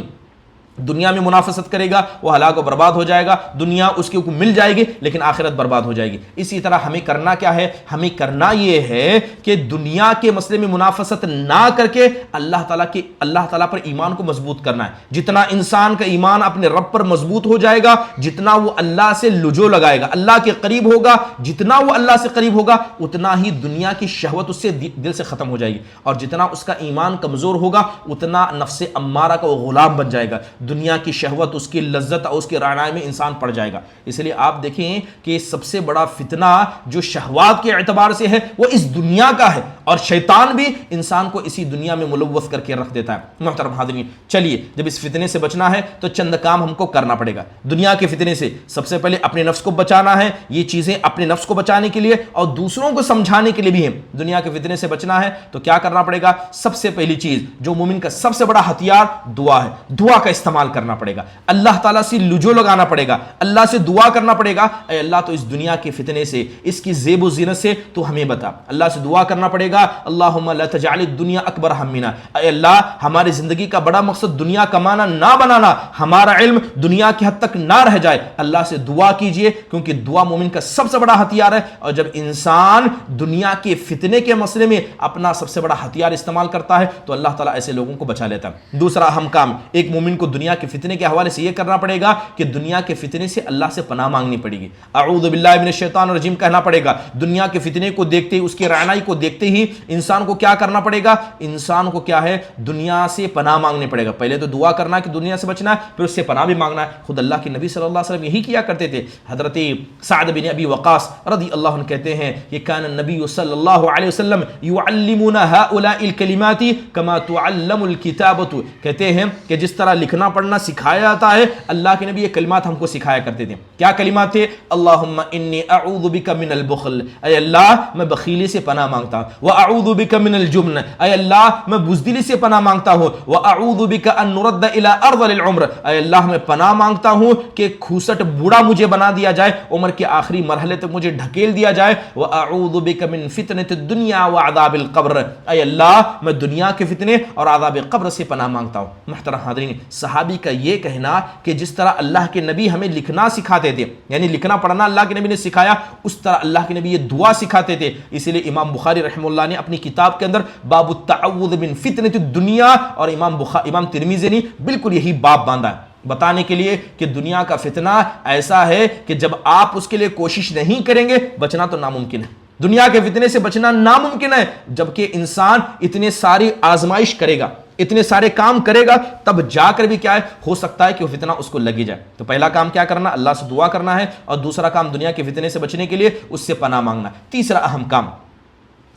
دنیا میں منافست کرے گا وہ ہلاک و برباد ہو جائے گا. دنیا اس کے کو مل جائے گی لیکن آخرت برباد ہو جائے گی. اسی طرح ہمیں کرنا کیا ہے؟ ہمیں کرنا یہ ہے کہ دنیا کے مسئلے میں منافست نہ کر کے اللہ تعالیٰ پر ایمان کو مضبوط کرنا ہے. جتنا انسان کا ایمان اپنے رب پر مضبوط ہو جائے گا، جتنا وہ اللہ سے لجوء لگائے گا، اللہ کے قریب ہوگا، جتنا وہ اللہ سے قریب ہوگا اتنا ہی دنیا کی شہوت اس سے دل سے ختم ہو جائے گی. اور جتنا اس کا ایمان کمزور ہوگا اتنا نفس امارہ کا وہ غلام بن جائے گا. دنیا کی شہوت، اس کی لذت اور اس کی رعنائی میں انسان پڑ جائے گا۔ اس لیے آپ دیکھیں کہ سب سے بڑا فتنہ جو شہوات کے اعتبار سے ہے وہ اس دنیا کا ہے، اور شیطان بھی انسان کو اسی دنیا میں ملوث کر کے رکھ دیتا ہے۔ محترم حاضرین، چلیے جب اس فتنے سے بچنا ہے تو چند کام ہم کو کرنا پڑے گا۔ دنیا کے فتنے سے سب سے پہلے اپنے نفس کو بچانا ہے، یہ چیزیں اپنے نفس کو بچانے کے لیے اور دوسروں کو سمجھانے کے لیے بھی ہیں۔ دنیا کے فتنے سے بچنا ہے تو کیا کرنا پڑے گا؟ سب سے پہلی چیز جو مومن کا سب سے بڑا ہتھیار دعا ہے، دعا کا استعمال کرنا پڑے گا، اللہ تعالیٰ سے لجوء لگانا پڑے گا، اللہ سے دعا کرنا پڑے گا، اے اللہ تو اس دنیا کے فتنے سے، اس کی زیب و زینت سے تو ہمیں بتا۔ اللہ سے دعا کرنا پڑے گا، اللہم لا تجعل الدنیا اکبر ہمنا، اے اللہ ہماری زندگی کا بڑا مقصد دنیا کمانا نہ بنانا، ہمارا علم دنیا کی حد تک نہ رہ جائے۔ اللہ سے دعا کیجئے، کیونکہ دعا مومن کا سب سے بڑا ہتھیار ہے، اور جب انسان دنیا کے فتنے کے مسئلے میں اپنا سب سے بڑا ہتھیار استعمال کرتا ہے تو اللہ تعالیٰ ایسے لوگوں کو بچا لیتا ہے۔ دوسرا اہم کام ایک مومن کو دنیا کے فتنے کے حوالے سے یہ کرنا پڑے گا کہ دنیا کے فتنے سے اللہ سے پناہ مانگنی پڑے گی، اعوذ باللہ من الشیطان الرجیم کہنا پڑے گا۔ دنیا کے فتنے کو دیکھتے ہی، اس کی رعنائی کو دیکھتے ہی انسان کو کیا کرنا پڑے گا؟ انسان کو کیا ہے؟ دنیا سے پناہ مانگنے پڑے گا۔ پہلے تو دعا کرنا ہے کہ دنیا سے بچنا ہے، پھر اس سے پناہ بھی مانگنا ہے۔ خود اللہ کے نبی صلی اللہ علیہ وسلم یہی کیا کرتے تھے۔ حضرت سعد بن ابی وقاص رضی اللہ عنہ کہتے ہیں کہ کان النبی صلی اللہ علیہ وسلم یعلمنا هؤلاء الکلمات کما تعلم الکتابۃ، کہتے ہیں کہ جس طرح لکھنا پڑھنا سکھایا جاتا ہے، اللہ کے نبی یہ کلمات ہم کو سکھایا کرتے تھے۔ کیا کلمات تھے؟ اللہم انی اعوذ بک من البخل، اے اللہ میں بخیلی سے پناہ مانگتا ہوں، واعوذ بک من الجبن، اے اللہ میں بزدلی سے پناہ مانگتا ہوں، واعوذ بک ان نرد الی ارذل العمر، اے اللہ میں پناہ مانگتا ہوں کہ کھوسٹ بوڑھا مجھے بنا دیا جائے، عمر کے آخری مرحلے تک مجھے ڈھکیل دیا جائے، واعوذ بک من فتنۃ الدنیا وعذاب القبر، اے اللہ میں دنیا کے فتنے اور عذاب قبر سے پناہ مانگتا ہوں۔ محترم حاضرین، صحابی کا یہ کہنا کہ جس طرح اللہ کے نبی ہمیں لکھنا سکھاتے تھے، یعنی لکھنا پڑھنا اللہ کے نبی نے سکھایا، اس طرح اللہ کے نبی یہ دعا سکھاتے تھے۔ اسی لیے امام بخاری رحمہ اللہ نے اپنی کتاب کے اندر باب التعوذ من فتنۃ الدنیا، اور امام ترمذی نے بالکل یہی باب باندھا ہے بتانے کے لیے کہ دنیا کا فتنہ ایسا ہے کہ جب آپ اس کے لیے کوشش نہیں کریں گے بچنا تو ناممکن ہے۔ دنیا کے فتنے سے بچنا ناممکن ہے، جبکہ انسان اتنے ساری آزمائش کرے گا، اتنے سارے کام کرے گا، تب جا کر بھی کیا ہے، ہو سکتا ہے کہ وہ فتنہ اس کو لگی جائے۔ تو پہلا کام کیا کرنا؟ اللہ سے دعا کرنا ہے، اور دوسرا کام دنیا کے فتنے سے بچنے کے لیے اس سے پناہ مانگنا ہے۔ تیسرا اہم کام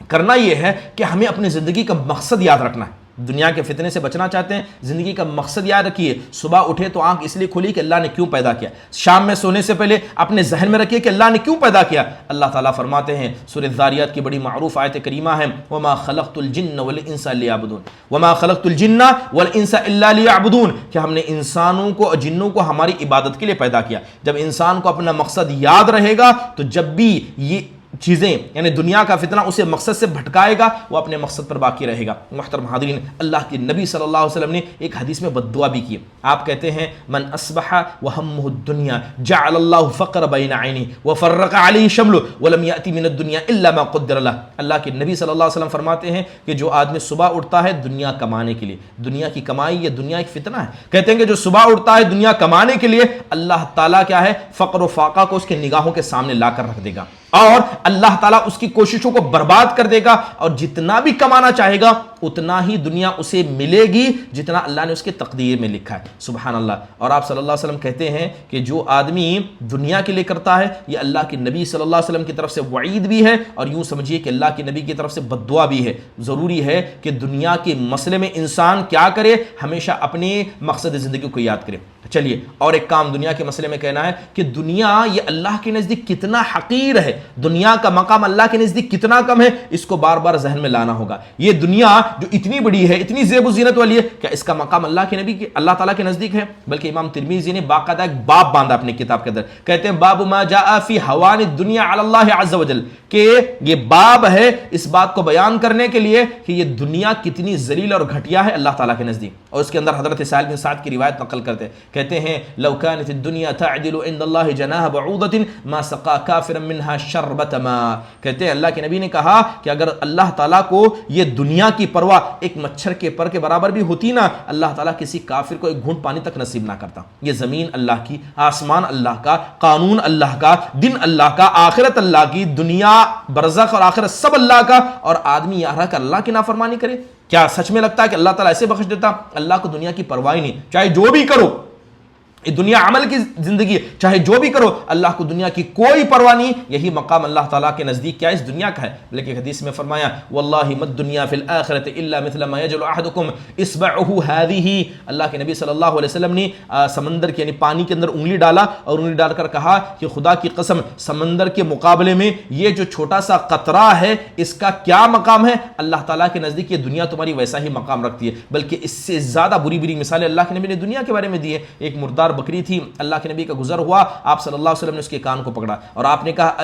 کرنا یہ ہے کہ ہمیں اپنی زندگی کا مقصد یاد رکھنا ہے۔ دنیا کے فتنے سے بچنا چاہتے ہیں، زندگی کا مقصد یاد رکھیے۔ صبح اٹھے تو آنکھ اس لیے کھلی کہ اللہ نے کیوں پیدا کیا، شام میں سونے سے پہلے اپنے ذہن میں رکھیے کہ اللہ نے کیوں پیدا کیا۔ اللہ تعالیٰ فرماتے ہیں، سورہ الذاریات کی بڑی معروف آیت کریمہ ہے، وما خلقت الجن والانس لیعبدون، وما خلقت الجن والانس الا لیعبدون، کہ ہم نے انسانوں کو اور جنوں کو ہماری عبادت کے لیے پیدا کیا۔ جب انسان کو اپنا مقصد یاد رہے گا تو جب بھی یہ چیزیں یعنی دنیا کا فتنہ اسے مقصد سے بھٹکائے گا، وہ اپنے مقصد پر باقی رہے گا۔ محترم حاضرین، اللہ کے نبی صلی اللہ علیہ وسلم نے ایک حدیث میں بد دعا بھی کی۔ آپ کہتے ہیں، من اصبح وہمہ الدنیا جعل اللہ فقر بین عینی وفرق علیہ شملہ ولم یأتی من الدنیا الا ما قدر له۔ اللہ کے نبی صلی اللہ علیہ وسلم فرماتے ہیں کہ جو آدمی صبح اٹھتا ہے دنیا کمانے کے لیے، دنیا کی کمائی یہ دنیا ایک فتنہ ہے، کہتے ہیں کہ جو صبح اٹھتا ہے دنیا کمانے کے لیے، اللہ تعالیٰ کیا ہے، فقر و فاقہ کو اس کے نگاہوں کے سامنے لا کر رکھ دے گا، اور اللہ تعالیٰ اس کی کوششوں کو برباد کر دے گا، اور جتنا بھی کمانا چاہے گا اتنا ہی دنیا اسے ملے گی جتنا اللہ نے اس کے تقدیر میں لکھا ہے۔ سبحان اللہ۔ اور آپ صلی اللہ علیہ وسلم کہتے ہیں کہ جو آدمی دنیا کے لیے کرتا ہے، یہ اللہ کے نبی صلی اللہ علیہ وسلم کی طرف سے وعید بھی ہے، اور یوں سمجھیے کہ اللہ کے نبی کی طرف سے بد دعا بھی ہے۔ ضروری ہے کہ دنیا کے مسئلے میں انسان کیا کرے، ہمیشہ اپنے مقصد زندگی کو یاد کرے۔ چلیے اور ایک کام دنیا کے مسئلے میں کہنا ہے کہ دنیا یہ اللہ کے نزدیک کتنا حقیر ہے، دنیا کا مقام اللہ کے نزدیک کتنا کم ہے، اس کو بار بار ذہن میں لانا ہوگا۔ یہ دنیا جو اتنی بڑی ہے، اتنی زیب و زینت والی ہے، کیا اس کا مقام اللہ کے نبی کے اللہ تعالیٰ کے نزدیک ہے؟ بلکہ امام ترمذی نے باقاعدہ ایک باب باندھا اپنی کتاب کے اندر، کہتے ہیں باب ما جاء فی ہوان الدنیا علی اللہ عز وجل، کہ یہ باب ہے اس بات کو بیان کرنے کے لیے کہ یہ دنیا کتنی ذلیل اور گھٹیا ہے اللہ تعالیٰ کے نزدیک۔ اور اس کے اندر حضرت سہل بن سعد کی روایت نقل کرتے ہیں، کہتے ہیں لو كانت الدنيا تعدل عند الله جناح بعوضة ما سقى كافرا منها شربة ماء، کہتے ہیں اللہ کے نبی نے کہا کہ اگر اللہ تعالیٰ کو یہ دنیا کی پرواہ ایک مچھر کے پر کے برابر بھی ہوتی نا، اللہ تعالیٰ کسی کافر کو ایک گھونٹ پانی تک نصیب نہ کرتا۔ یہ زمین اللہ کی، آسمان اللہ کا، قانون اللہ کا، دن اللہ کا، آخرت اللہ کی، دنیا برزخ اور آخرت سب اللہ کا، اور آدمی یہاں رہ کر اللہ کی نافرمانی کرے۔ کیا سچ میں لگتا ہے کہ اللہ تعالیٰ ایسے بخش دیتا؟ اللہ کو دنیا کی پرواہ نہیں، چاہے جو بھی کرو، یہ دنیا عمل کی زندگی ہے، چاہے جو بھی کرو اللہ کو دنیا کی کوئی پرواہ نہیں. یہی مقام اللہ تعالیٰ کے نزدیک کیا اس دنیا کا ہے. بلکہ حدیث میں فرمایا واللہ ما الدنیا فی الآخرۃ الا مثل ما یجعل احدکم اصبعہ ہذہ. اللہ کے نبی صلی اللہ علیہ وسلم نے سمندر کے یعنی پانی کے اندر انگلی ڈالا اور انگلی ڈال کر کہا کہ خدا کی قسم سمندر کے مقابلے میں یہ جو چھوٹا سا قطرہ ہے اس کا کیا مقام ہے. اللہ تعالیٰ کے نزدیک یہ دنیا تمہاری ویسا ہی مقام رکھتی ہے، بلکہ اس سے زیادہ بری بری مثالیں اللہ کے نبی نے دنیا کے بارے میں دی ہے. ایک مردار بکری تھی، اللہ کے نبی کا گزر ہوا، آپ صلی اللہ علیہ وسلم نے اس کے کان کو پکڑا اور آپ نے کہا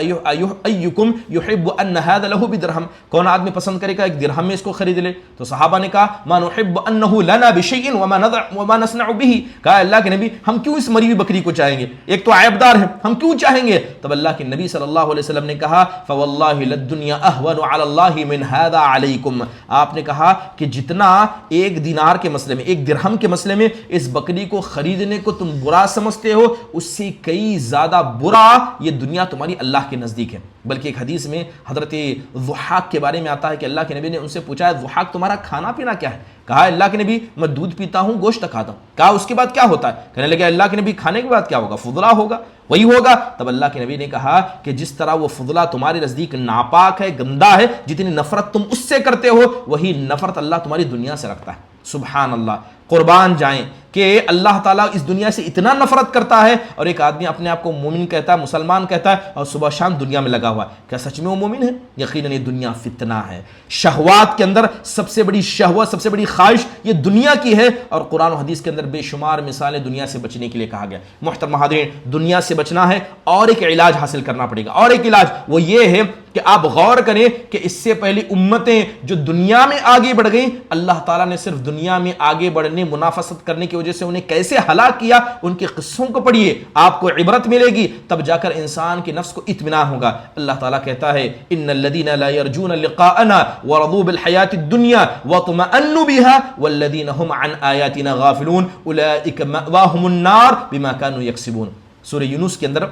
ایکم یحب ان ھذا لہ بدرہم، کون آدمی پسند کرے گا ایک درہم میں اس کو خرید لے؟ تو صحابہ نے کہا ما نحب انہ لنا بشیء وما نصنع بہ، کہا اللہ کے نبی ہم کیوں اس مری ہوئی بکری کو چاہیں گے، ایک تو عیب دار ہے، ہم کیوں چاہیں گے؟ تب اللہ کے نبی صلی اللہ علیہ وسلم نے کہا فواللہ للدنیا اہون علی اللہ من ھذا علیکم. آپ نے کہا کہ جتنا ایک دینار کے مسئلے میں، ایک درہم کے مسئلے میں اس بکری کو خریدنے کو تم برا سمجھتے ہو، اس سے کئی زیادہ برا یہ دنیا تمہاری اللہ کے نزدیک ہے. بلکہ ایک حدیث میں حضرت ضحاک کے بارے میں آتا ہے کہ اللہ کے نبی نے ان سے پوچھا ضحاک تمہارا کھانا پینا کیا ہے؟ کہا اللہ کے نبی میں دودھ پیتا ہوں، گوشت کھاتا ہوں. کہا اس کے بعد کیا ہوتا ہے؟ کہنے لگے اللہ کے نبی کھانے کے بعد کیا ہوگا؟ فضلہ ہوگا، وہی ہوگا. تب اللہ کے نبی نے کہا کہ جس طرح وہ فضلہ تمہارے نزدیک ناپاک ہے، گندا ہے، جتنی نفرت تم اس سے کرتے ہو وہی نفرت اللہ تمہاری دنیا سے رکھتا ہے. سبحان اللہ، قربان جائیں کہ اللہ تعالیٰ اس دنیا سے اتنا نفرت کرتا ہے اور ایک آدمی اپنے آپ کو مومن کہتا ہے، مسلمان کہتا ہے اور صبح شام دنیا میں لگا ہوا ہے. کیا سچ میں وہ مومن ہے؟ یقیناً یہ دنیا فتنہ ہے. شہوات کے اندر سب سے بڑی شہوت، سب سے بڑی خواہش یہ دنیا کی ہے، اور قرآن و حدیث کے اندر بے شمار مثالیں دنیا سے بچنے کے لیے کہا گیا. محترم حاضرین، دنیا سے بچنا ہے اور ایک علاج حاصل کرنا پڑے گا، اور ایک علاج وہ یہ ہے کہ آپ غور کریں کہ اس سے پہلی امتیں جو دنیا میں آگے بڑھ گئیں، اللہ تعالیٰ نے صرف دنیا میں آگے بڑھنے، منافست کرنے کی وجہ سے انہیں کیسے ہلاک کیا، ان کے قصوں کو پڑھیے، آپ کو عبرت ملے گی، تب جا کر انسان کے نفس کو اطمینان ہوگا. اللہ تعالیٰ کہتا ہے ان الذین لا یرجون لقاءنا ورضوا بالحیاۃ الدنیا واطمأنوا بها والذین هم عن آیاتنا غافلون اولئک مأواهم النار بما كانوا یکسبون. سورہ یونس کے اندر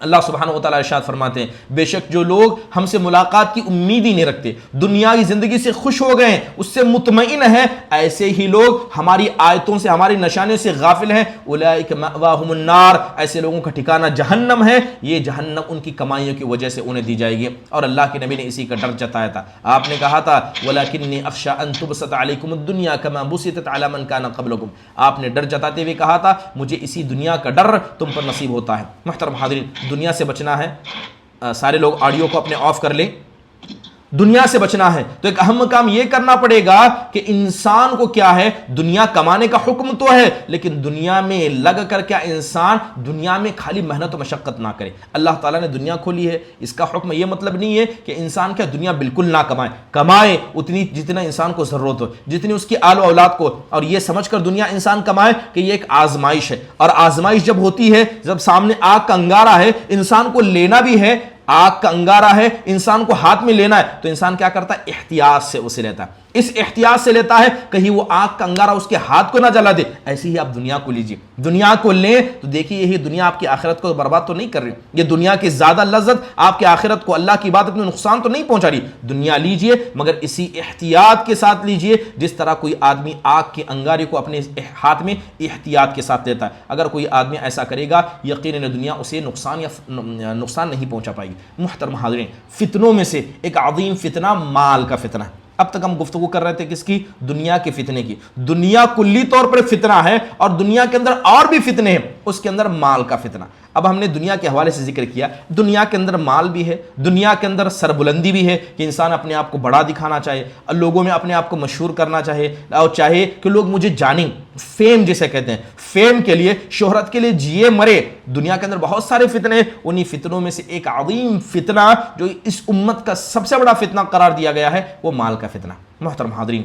اللہ سبحانہ و تعالیٰ ارشاد فرماتے ہیں بے شک جو لوگ ہم سے ملاقات کی امید ہی نہیں رکھتے، دنیا کی زندگی سے خوش ہو گئے ہیں، اس سے مطمئن ہیں، ایسے ہی لوگ ہماری آیتوں سے، ہماری نشانیوں سے غافل ہیں. اولئک مأواہم النار، ایسے لوگوں کا ٹھکانہ جہنم ہے، یہ جہنم ان کی کمائیوں کی وجہ سے انہیں دی جائے گی. اور اللہ کے نبی نے اسی کا ڈر جتایا تھا. آپ نے کہا تھا ولکنی اخشی ان تبسط علیکم الدنیا کما بسطت علی من کان قبلکم. آپ نے ڈر جتاتے ہوئے کہا تھا مجھے اسی دنیا کا ڈر تم پر نصیب ہوتا ہے. محترم حاضرین، دنیا سے بچنا ہے. سارے لوگ آڈیو کو اپنے آف کر لیں. دنیا سے بچنا ہے تو ایک اہم کام یہ کرنا پڑے گا کہ انسان کو کیا ہے، دنیا کمانے کا حکم تو ہے، لیکن دنیا میں لگ کر کیا انسان دنیا میں خالی محنت و مشقت نہ کرے. اللہ تعالیٰ نے دنیا کھولی ہے، اس کا حکم یہ مطلب نہیں ہے کہ انسان کیا دنیا بالکل نہ کمائے. کمائے اتنی جتنا انسان کو ضرورت ہو، جتنی اس کی آل و اولاد کو، اور یہ سمجھ کر دنیا انسان کمائے کہ یہ ایک آزمائش ہے. اور آزمائش جب ہوتی ہے، جب سامنے آگ کا انگارہ ہے، انسان کو لینا بھی ہے، آگ کا انگارہ ہے، انسان کو ہاتھ میں لینا ہے، تو انسان کیا کرتا ہے؟ احتیاط سے اسے لیتا ہے. اس احتیاط سے لیتا ہے کہیں وہ آگ کا انگارہ اس کے ہاتھ کو نہ جلا دے. ایسے ہی آپ دنیا کو لیجیے، دنیا کو لیں تو دیکھیے یہی دنیا آپ کی آخرت کو برباد تو نہیں کر رہی. یہ دنیا کی زیادہ لذت آپ کی آخرت کو، اللہ کی عبادت میں نقصان تو نہیں پہنچا رہی. دنیا لیجیے مگر اسی احتیاط کے ساتھ لیجیے جس طرح کوئی آدمی آگ کے انگارے کو اپنے ہاتھ میں احتیاط کے ساتھ لیتا ہے. اگر کوئی آدمی ایسا کرے گا یقیناً دنیا اسے نقصان نہیں پہنچا پائے گی. محترم حاضرین، فتنوں میں سے ایک عظیم فتنہ مال کا فتنہ ہے. اب تک ہم گفتگو کر رہے تھے کس کی؟ دنیا کے فتنے کی. دنیا کلی طور پر فتنہ ہے اور دنیا کے اندر اور بھی فتنے ہیں، اس کے اندر مال کا فتنہ. اب ہم نے دنیا کے حوالے سے ذکر کیا، دنیا کے اندر مال بھی ہے، دنیا کے اندر سربلندی بھی ہے کہ انسان اپنے آپ کو بڑا دکھانا چاہے اور لوگوں میں اپنے آپ کو مشہور کرنا چاہے اور چاہے کہ لوگ مجھے جانیں. فیم جسے کہتے ہیں، فیم کے لیے، شہرت کے لیے جیے مرے. دنیا کے اندر بہت سارے فتنے، انہی فتنوں میں سے ایک عظیم فتنہ جو اس امت کا سب سے بڑا فتنہ قرار دیا گیا ہے وہ مال کا فتنہ. محترم حاضرین،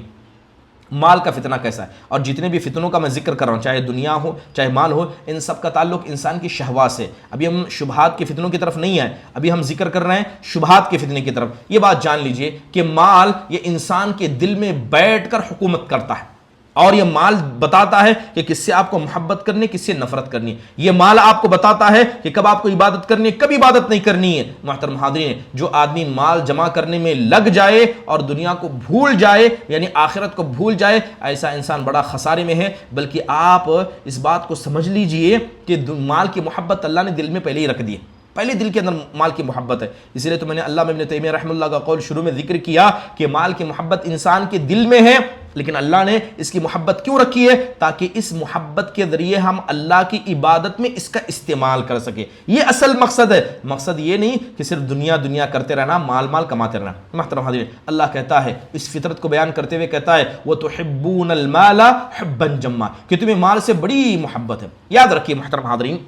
مال کا فتنہ کیسا ہے؟ اور جتنے بھی فتنوں کا میں ذکر کر رہا ہوں، چاہے دنیا ہو چاہے مال ہو، ان سب کا تعلق انسان کی شہوات سے. ابھی ہم شبہات کے فتنوں کی طرف نہیں آئے، ابھی ہم ذکر کر رہے ہیں شبہات کے فتنے کی طرف. یہ بات جان لیجئے کہ مال یہ انسان کے دل میں بیٹھ کر حکومت کرتا ہے. اور یہ مال بتاتا ہے کہ کس سے آپ کو محبت کرنی، کس سے نفرت کرنی ہے. یہ مال آپ کو بتاتا ہے کہ کب آپ کو عبادت کرنی ہے، کب عبادت نہیں کرنی ہے. محترم حاضرین، جو آدمی مال جمع کرنے میں لگ جائے اور دنیا کو بھول جائے، یعنی آخرت کو بھول جائے، ایسا انسان بڑا خسارے میں ہے. بلکہ آپ اس بات کو سمجھ لیجئے کہ مال کی محبت اللہ نے دل میں پہلے ہی رکھ دی ہے، پہلے دل کے اندر مال کی محبت ہے. اسی لیے تو میں نے علامہ ابن تیمیہ رحمہ اللہ کا قول شروع میں ذکر کیا کہ مال کی محبت انسان کے دل میں ہے، لیکن اللہ نے اس کی محبت کیوں رکھی ہے؟ تاکہ اس محبت کے ذریعے ہم اللہ کی عبادت میں اس کا استعمال کر سکیں. یہ اصل مقصد ہے. مقصد یہ نہیں کہ صرف دنیا دنیا کرتے رہنا، مال مال کماتے رہنا. محترم حاضرین، اللہ کہتا ہے اس فطرت کو بیان کرتے ہوئے کہتا ہے وَتُحِبُّونَ الْمَالَ حُبًّا جَمًّا، کہ تمہیں مال سے بڑی محبت ہے. یاد رکھیے محترم حاضرین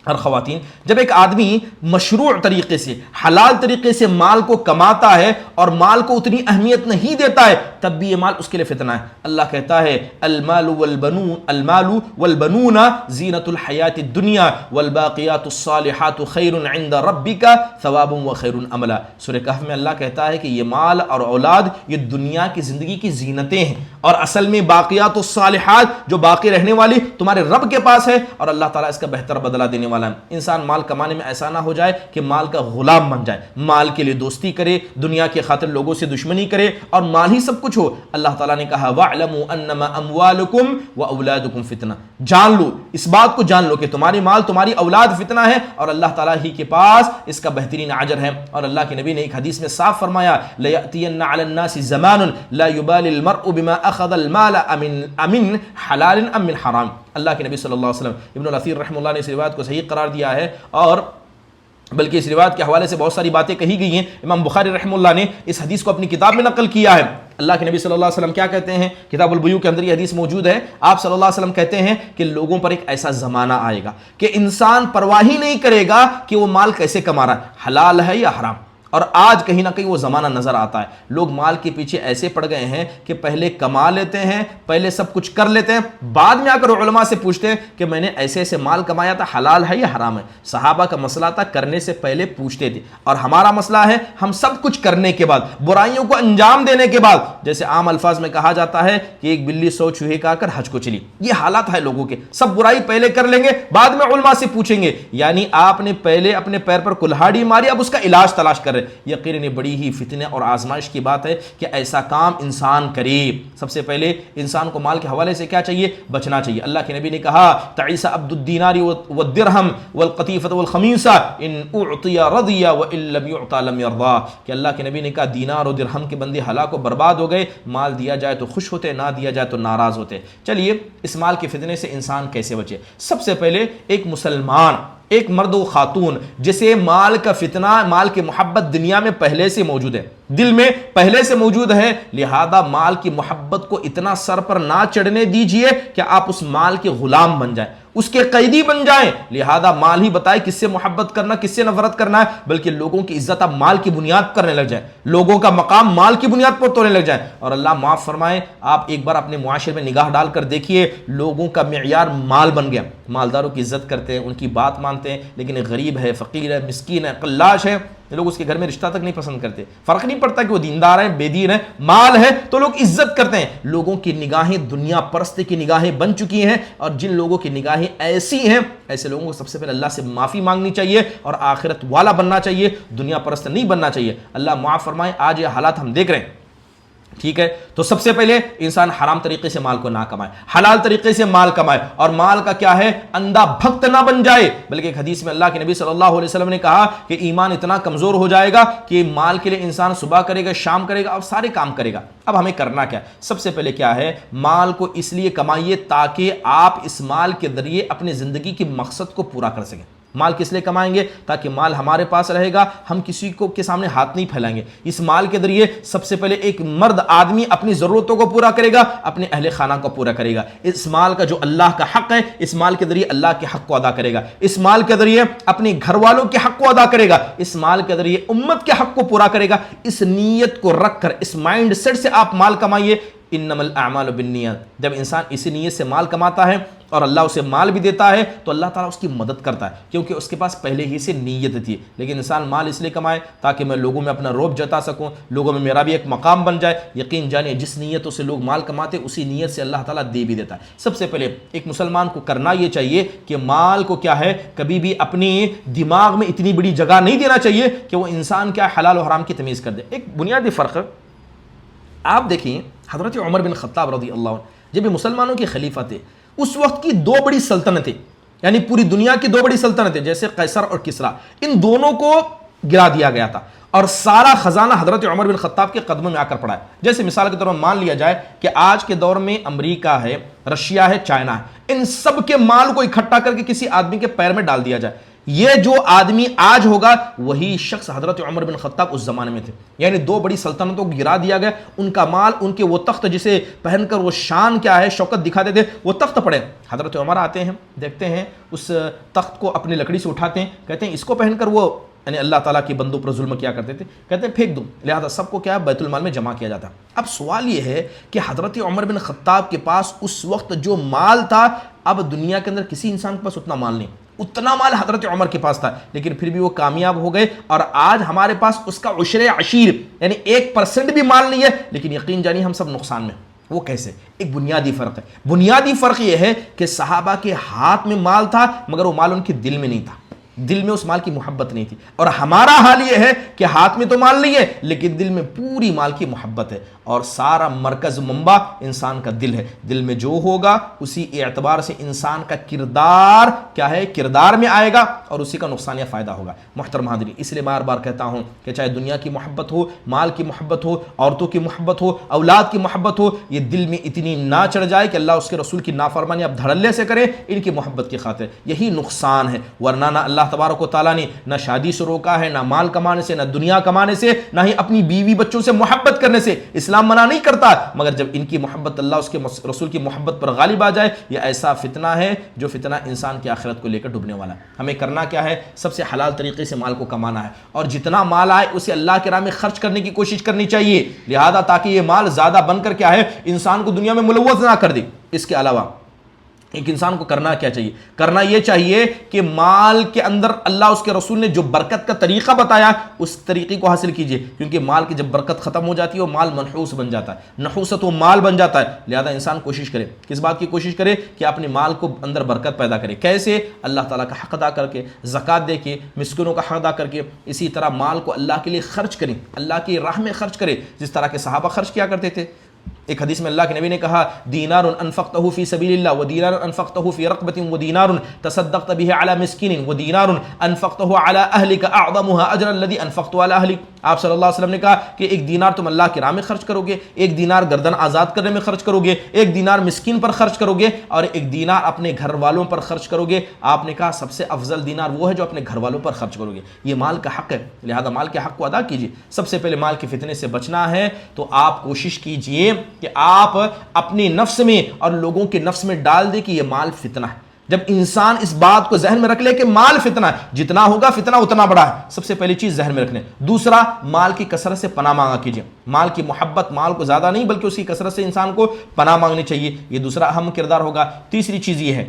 اور خواتین، جب ایک آدمی مشروع طریقے سے، حلال طریقے سے مال کو کماتا ہے اور مال کو اتنی اہمیت نہیں دیتا ہے، تب بھی یہ مال اس کے لیے فتنہ ہے. اللہ کہتا ہے المال والبنون زینت الحیات الدنیا والباقیات الصالحات خیر عند ربک ثواب وخیر عملا. سورہ کہف میں اللہ کہتا ہے کہ یہ مال اور اولاد یہ دنیا کی زندگی کی زینتیں ہیں، اور اصل میں باقیات الصالحات جو باقی رہنے والی تمہارے رب کے پاس ہے، اور اللہ تعالیٰ اس کا بہتر بدلہ دینے والا ہے. انسان مال کمانے میں ایسا نہ ہو جائے کہ مال کا غلام بن جائے، مال کے لیے دوستی کرے، دنیا کی خاطر لوگوں سے دشمنی کرے اور مال ہی سب کچھ ہو. اللہ تعالیٰ نے کہا وَاعْلَمُوا أَنَّمَا أَمْوَالُكُمْ وَأَوْلَادُكُمْ فِتْنَةٌ، جان لو، اس بات کو جان لو کہ تمہاری مال تمہاری اولاد فتنہ ہے، اور اللہ تعالیٰ ہی کے پاس اس کا بہترین اجر ہے. اور اللہ کے نبی نے ایک حدیث میں صاف فرمایا لَيَأْتِيَنَّ عَلَى النَّاسِ زَمَانٌ لَا يُبَالِ الْمَرْءُ بِمَا أَخَذَ الْمَالَ أَمِنْ حَلَالٍ أَمْ مِنْ حَرَامٍ. اللہ کے نبی صلی اللہ علیہ وسلم، ابن الاثیر رحمہ اللہ نے اس روایت کو صحیح قرار دیا ہے، اور بلکہ اس روایت کے حوالے سے بہت ساری باتیں کہی گئی ہیں. امام بخاری رحمہ اللہ نے اس حدیث کو اپنی کتاب میں نقل کیا ہے. اللہ کے نبی صلی اللہ علیہ وسلم کیا کہتے ہیں؟ کتاب البیوع کے اندر یہ حدیث موجود ہے. آپ صلی اللہ علیہ وسلم کہتے ہیں کہ لوگوں پر ایک ایسا زمانہ آئے گا کہ انسان پرواہ ہی نہیں کرے گا کہ وہ مال کیسے کما رہا ہے، حلال ہے یا حرام. اور آج کہیں نہ کہیں وہ زمانہ نظر آتا ہے. لوگ مال کے پیچھے ایسے پڑ گئے ہیں کہ پہلے کما لیتے ہیں، پہلے سب کچھ کر لیتے ہیں، بعد میں آ کر علماء سے پوچھتے ہیں کہ میں نے ایسے ایسے مال کمایا تھا، حلال ہے یا حرام ہے. صحابہ کا مسئلہ تھا کرنے سے پہلے پوچھتے تھے، اور ہمارا مسئلہ ہے ہم سب کچھ کرنے کے بعد، برائیوں کو انجام دینے کے بعد، جیسے عام الفاظ میں کہا جاتا ہے کہ ایک بلی 100 چوہے کھا کر حج کو چلی. یہ حالات ہے لوگوں کے. سب برائی پہلے کر لیں گے، بعد میں علماء سے پوچھیں گے. یعنی آپ نے پہلے اپنے پیر پر کلہاڑی ماری، اب اس کا علاج تلاش کر رہے. یقیناً بڑی ہی فتنہ اور آزمائش کی بات ہے کہ ایسا کام انسان کرے. سب سے پہلے انسان کو مال کے حوالے سے کیا چاہیے؟ بچنا چاہیے. اللہ کے نبی نے کہا تعیس عبد الدینار والدرہم والقطیفۃ والخمیسہ ان اعطی رضی وان لم یعطى لم یرضى، کہ اللہ کے نبی نے کہا دینار و درہم کے بندے ہلاک و برباد ہو گئے. مال دیا جائے تو خوش ہوتے، نہ دیا جائے تو ناراض ہوتے. چلیے اس مال کے فتنے سے انسان کیسے بچے؟ سب سے پہلے ایک مسلمان، ایک مرد و خاتون جسے مال کا فتنہ، مال کی محبت دنیا میں پہلے سے موجود ہے، دل میں پہلے سے موجود ہے، لہذا مال کی محبت کو اتنا سر پر نہ چڑھنے دیجئے کہ آپ اس مال کے غلام بن جائیں، اس کے قیدی بن جائیں. لہذا مال ہی بتائے کس سے محبت کرنا، کس سے نفرت کرنا ہے. بلکہ لوگوں کی عزت آپ مال کی بنیاد پر کرنے لگ جائیں، لوگوں کا مقام مال کی بنیاد پر توڑنے لگ جائیں. اور اللہ معاف فرمائے، آپ ایک بار اپنے معاشرے میں نگاہ ڈال کر دیکھیے، لوگوں کا معیار مال بن گیا. مالداروں کی عزت کرتے ہیں، ان کی بات مانتے ہیں، لیکن غریب ہے، فقیر ہے، مسکین ہے، قلاش ہے، لوگ اس کے گھر میں رشتہ تک نہیں پسند کرتے. فرق نہیں پڑتا کہ وہ دیندار ہیں، بے دین ہیں، مال ہے تو لوگ عزت کرتے ہیں. لوگوں کی نگاہیں دنیا پرست کی نگاہیں بن چکی ہیں، اور جن لوگوں کی نگاہیں ایسی ہیں، ایسے لوگوں کو سب سے پہلے اللہ سے معافی مانگنی چاہیے اور آخرت والا بننا چاہیے، دنیا پرست نہیں بننا چاہیے. اللہ معاف فرمائے، آج یہ حالات ہم دیکھ رہے ہیں. ٹھیک ہے، تو سب سے پہلے انسان حرام طریقے سے مال کو نہ کمائے، حلال طریقے سے مال کمائے. اور مال کا کیا ہے؟ اندھا بھکت نہ بن جائے. بلکہ ایک حدیث میں اللہ کے نبی صلی اللہ علیہ وسلم نے کہا کہ ایمان اتنا کمزور ہو جائے گا کہ مال کے لیے انسان صبح کرے گا، شام کرے گا اور سارے کام کرے گا. اب ہمیں کرنا کیا؟ سب سے پہلے کیا ہے؟ مال کو اس لیے کمائیے تاکہ آپ اس مال کے ذریعے اپنی زندگی کی مقصد کو پورا کر سکیں. مال کس لیے کمائیں گے؟ تاکہ مال ہمارے پاس رہے گا، ہم کسی کو کے سامنے ہاتھ نہیں پھیلائیں گے. اس مال کے ذریعے سب سے پہلے ایک مرد آدمی اپنی ضرورتوں کو پورا کرے گا، اپنے اہل خانہ کو پورا کرے گا. اس مال کا جو اللہ کا حق ہے، اس مال کے ذریعے اللہ کے حق کو ادا کرے گا. اس مال کے ذریعے اپنے گھر والوں کے حق کو ادا کرے گا. اس مال کے ذریعے امت کے حق کو پورا کرے گا. اس نیت کو رکھ کر، اس مائنڈ سیٹ سے آپ مال کمائیے. انما الاعمال بالنیات، جب انسان اسی نیت سے مال کماتا ہے اور اللہ اسے مال بھی دیتا ہے تو اللہ تعالیٰ اس کی مدد کرتا ہے، کیونکہ اس کے پاس پہلے ہی سے نیت تھی۔ لیکن انسان مال اس لیے کمائے تاکہ میں لوگوں میں اپنا رعب جتا سکوں، لوگوں میں میرا بھی ایک مقام بن جائے، یقین جانیے جس نیتوں سے لوگ مال کماتے اسی نیت سے اللہ تعالیٰ دے بھی دیتا ہے۔ سب سے پہلے ایک مسلمان کو کرنا یہ چاہیے کہ مال کو کیا ہے، کبھی بھی اپنی دماغ میں اتنی بڑی جگہ نہیں دینا چاہیے کہ وہ انسان کیا حلال و حرام کی تمیز کر دے۔ ایک بنیادی فرق ہے، آپ دیکھیں حضرت عمر بن خطاب رضی اللہ عنہ جب یہ مسلمانوں کے خلیفہ تھے، اس وقت کی دو بڑی سلطنتیں، یعنی پوری دنیا کی دو بڑی سلطنتیں جیسے قیصر اور کسریٰ، ان دونوں کو گرا دیا گیا تھا اور سارا خزانہ حضرت عمر بن خطاب کے قدموں میں آ کر پڑا ہے۔ جیسے مثال کے طور پر مان لیا جائے کہ آج کے دور میں امریکہ ہے، رشیا ہے، چائنا ہے، ان سب کے مال کو اکٹھا کر کے کسی آدمی کے پیر میں ڈال دیا جائے، یہ جو آدمی آج ہوگا وہی شخص حضرت عمر بن خطاب اس زمانے میں تھے۔ یعنی دو بڑی سلطنتوں کو گرا دیا گیا، ان کا مال، ان کے وہ تخت جسے پہن کر وہ شان کیا ہے، شوکت دکھاتے تھے، وہ تخت پڑے۔ حضرت عمر آتے ہیں، دیکھتے ہیں اس تخت کو اپنی لکڑی سے اٹھاتے ہیں، کہتے ہیں اس کو پہن کر وہ یعنی اللہ تعالیٰ کی بندوں پر ظلم کیا کرتے تھے، کہتے ہیں پھینک دو، لہذا سب کو کیا ہے بیت المال میں جمع کیا جاتا ہے۔ اب سوال یہ ہے کہ حضرت عمر بن خطاب کے پاس اس وقت جو مال تھا، اب دنیا کے اندر کسی انسان کے پاس اتنا مال نہیں، اتنا مال حضرت عمر کے پاس تھا، لیکن پھر بھی وہ کامیاب ہو گئے، اور آج ہمارے پاس اس کا عشر عشیر یعنی 1% بھی مال نہیں ہے، لیکن یقین جانیے ہم سب نقصان میں۔ وہ کیسے؟ ایک بنیادی فرق ہے، بنیادی فرق یہ ہے کہ صحابہ کے ہاتھ میں مال تھا مگر وہ مال ان کے دل میں نہیں تھا، دل میں اس مال کی محبت نہیں تھی، اور ہمارا حال یہ ہے کہ ہاتھ میں تو مال نہیں ہے لیکن دل میں پوری مال کی محبت ہے، اور سارا مرکز منبع انسان کا دل ہے، دل میں جو ہوگا اسی اعتبار سے انسان کا کردار کیا ہے، کردار میں آئے گا اور اسی کا نقصان یا فائدہ ہوگا۔ محترم حاضرین، اس لیے بار بار کہتا ہوں کہ چاہے دنیا کی محبت ہو، مال کی محبت ہو، عورتوں کی محبت ہو، اولاد کی محبت ہو، یہ دل میں اتنی نہ چڑھ جائے کہ اللہ اس کے رسول کی نافرمانی اب دھڑلے سے کرے ان کی محبت کی خاطر، یہی نقصان ہے۔ ورنہ نہ اللہ تبارک و تعالیٰ نے نہ شادی سے روکا ہے، نہ مال کمانے سے، نہ دنیا کمانے سے، نہ ہی اپنی بیوی بچوں سے محبت کرنے سے، اسلام منع نہیں کرتا، مگر جب ان کی محبت اللہ اس کے رسول کی محبت پر غالب آ جائے، یہ ایسا فتنہ ہے جو فتنہ انسان کی آخرت کو لے کر ڈوبنے والا ہے۔ ہمیں کرنا کیا ہے؟ سب سے حلال طریقے سے مال کو کمانا ہے، اور جتنا مال آئے اسے اللہ کے راہ میں خرچ کرنے کی کوشش کرنی چاہیے، لہذا تاکہ یہ مال زیادہ بن کر کیا ہے، انسان کو دنیا میں ملوث نہ کر دے۔ اس کے علاوہ ایک انسان کو کرنا کیا چاہیے؟ کرنا یہ چاہیے کہ مال کے اندر اللہ اس کے رسول نے جو برکت کا طریقہ بتایا اس طریقے کو حاصل کیجئے، کیونکہ مال کی جب برکت ختم ہو جاتی ہے وہ مال منحوس بن جاتا ہے، نحوست وہ مال بن جاتا ہے، لہذا انسان کوشش کرے، کس بات کی کوشش کرے کہ اپنے مال کو اندر برکت پیدا کرے۔ کیسے؟ اللہ تعالیٰ کا حق ادا کر کے، زکوٰۃ دے کے، مسکینوں کا حق ادا کر کے، اسی طرح مال کو اللہ کے لیے خرچ کریں، اللہ کی راہ میں خرچ کرے، جس طرح کے صحابہ خرچ کیا کرتے تھے۔ ایک حدیث میں اللہ کے نبی نے کہا دینار انفقتہ فی سبیل اللہ ودینار انفقتہ فی رقبۃ ودینار تصدقت به علی مسکین ودینار انفقتہ علی اہلک اعظمها اجرا الذی انفقت علی اہلی۔ آپ صلی اللہ علیہ وسلم نے کہا کہ ایک دینار تم اللہ کی راہ میں خرچ کرو گے، ایک دینار گردن آزاد کرنے میں خرچ کرو گے، ایک دینار مسکین پر خرچ کرو گے، اور ایک دینار اپنے گھر والوں پر خرچ کرو گے۔ آپ نے کہا سب سے افضل دینار وہ ہے جو اپنے گھر والوں پر خرچ کرو گے۔ یہ مال کا حق ہے، لہذا مال کے حق کو ادا کیجیے۔ سب سے پہلے مال کے فتنے سے بچنا ہے تو آپ کوشش کیجیے کہ آپ اپنے نفس میں اور لوگوں کے نفس میں ڈال دیں کہ یہ مال فتنہ ہے۔ جب انسان اس بات کو ذہن میں رکھ لے کہ مال فتنہ ہے، جتنا ہوگا فتنہ اتنا بڑا ہے، سب سے پہلی چیز ذہن میں رکھنے۔ دوسرا، مال کی کثرت سے پناہ مانگا کیجیے، مال کی محبت، مال کو زیادہ نہیں بلکہ اس کی کثرت سے انسان کو پناہ مانگنی چاہیے، یہ دوسرا اہم کردار ہوگا۔ تیسری چیز یہ ہے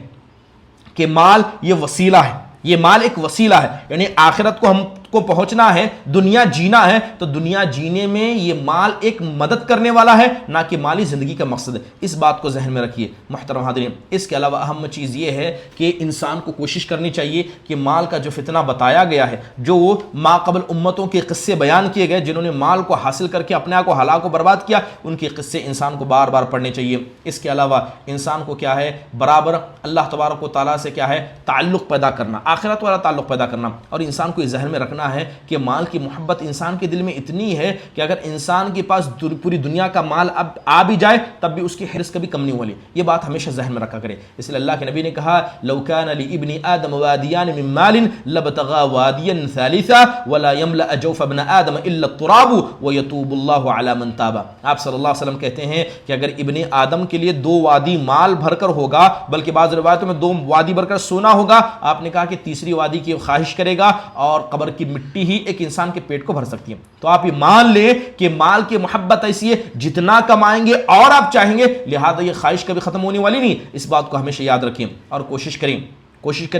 کہ مال یہ وسیلہ ہے، یہ مال ایک وسیلہ ہے، یعنی آخرت کو ہم کو پہنچنا ہے، دنیا جینا ہے، تو دنیا جینے میں یہ مال ایک مدد کرنے والا ہے، نہ کہ مالی زندگی کا مقصد ہے۔ اس بات کو ذہن میں رکھیے محترم حاضرین۔ اس کے علاوہ اہم چیز یہ ہے کہ انسان کو کوشش کرنی چاہیے کہ مال کا جو فتنہ بتایا گیا ہے، جو ما قبل امتوں کے قصے بیان کیے گئے جنہوں نے مال کو حاصل کر کے اپنے آپ کو ہلاک و برباد کیا، ان کے قصے انسان کو بار بار پڑھنے چاہیے۔ اس کے علاوہ انسان کو کیا ہے، برابر اللہ تبارک و تعالیٰ سے کیا ہے، تعلق پیدا کرنا، آخرت والا تعلق پیدا کرنا، اور انسان کو یہ ذہن میں رکھنا ہے کہ مال کی محبت انسان کے دل میں اتنی ہے کہ اگر انسان کے پاس پوری دنیا کا مال اب آ بھی جائے تب بھی اس کی حرص کبھی کم نہیں ہوگی۔ یہ بات ہمیشہ ذہن میں رکھا کرے۔ اس لیے اللہ کے نبی نے کہا لو کان لابن آدم وادیان من مال لابتغى وادیا ثالثا ولا يملأ جوف ابن آدم الا التراب ويتوب الله على من تاب۔ آپ صلی اللہ علیہ وسلم کہتے ہیں کہ اگر ابن آدم کے لیے 2 وادی مال بھر کر ہوگا، بلکہ بعض روایتوں میں 2 وادی بھر کر سونا ہوگا، آپ نے کہا کہ تیسری وادی کی خواہش کرے گا اور قبر کی مٹی ہی ایک انسان کے پیٹ کو بھر سکتی ہے. تو آپ یہ مان لیں کہ مال کی محبت ایسی ہے جتنا کمائیں گے اور آپ چاہیں گے، لہذا یہ خواہش کبھی ختم ہونے والی نہیں. اس بات کو ہمیشہ یاد رکھیں اور کوشش کریں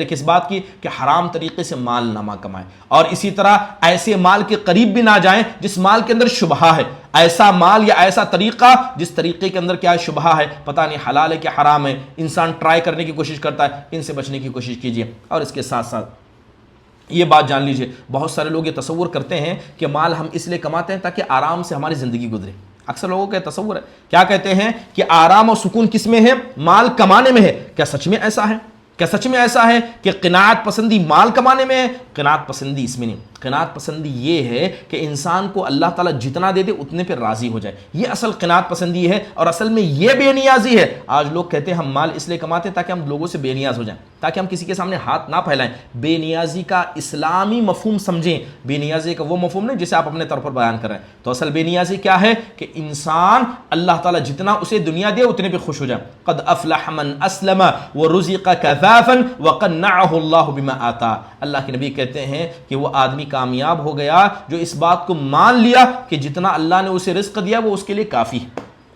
کس بات کی کہ حرام طریقے سے مال نہ کمائیں، اور اسی طرح ایسے مال کے قریب بھی نہ جائیں جس مال کے اندر شبہہ ہے. ایسا مال یا ایسا طریقہ جس طریقے کے اندر کیا ہے، شبہہ ہے، پتہ نہیں حلال ہے کہ حرام ہے، انسان ٹرائی کرنے کی کوشش کرتا ہے، ان سے بچنے کی کوشش کیجیے. اور اس کے ساتھ ساتھ یہ بات جان لیجئے، بہت سارے لوگ یہ تصور کرتے ہیں کہ مال ہم اس لیے کماتے ہیں تاکہ آرام سے ہماری زندگی گزرے. اکثر لوگوں کا تصور ہے، کیا کہتے ہیں کہ آرام اور سکون کس میں ہے؟ مال کمانے میں ہے. کیا سچ میں ایسا ہے کہ قناعت پسندی مال کمانے میں ہے؟ قناعت پسندی اس میں نہیں. قناعت پسندی یہ ہے کہ انسان کو اللہ تعالیٰ جتنا دے دے اتنے پہ راضی ہو جائے، یہ اصل قناعت پسندی ہے. اور اصل میں یہ بے نیازی ہے. آج لوگ کہتے ہیں ہم مال اس لیے کماتے ہیں تاکہ ہم لوگوں سے بے نیاز ہو جائیں، تاکہ ہم کسی کے سامنے ہاتھ نہ پھیلائیں. بے نیازی کا اسلامی مفہوم سمجھیں، بے نیازی کا وہ مفہوم نہیں جسے آپ اپنے طور پر بیان کر رہے ہیں. تو اصل بے نیازی کیا ہے کہ انسان اللہ تعالیٰ جتنا اسے دنیا دے اتنے پہ خوش ہو جائے. قد افلح من اسلم ورزق کفافا وقنعه اللہ بما آتا. اللہ کے نبی کہتے ہیں کہ وہ آدمی کامیاب ہو گیا جو اس بات کو مان لیا کہ جتنا اللہ نے اسے رزق دیا وہ اس کے لیے کافی ہے،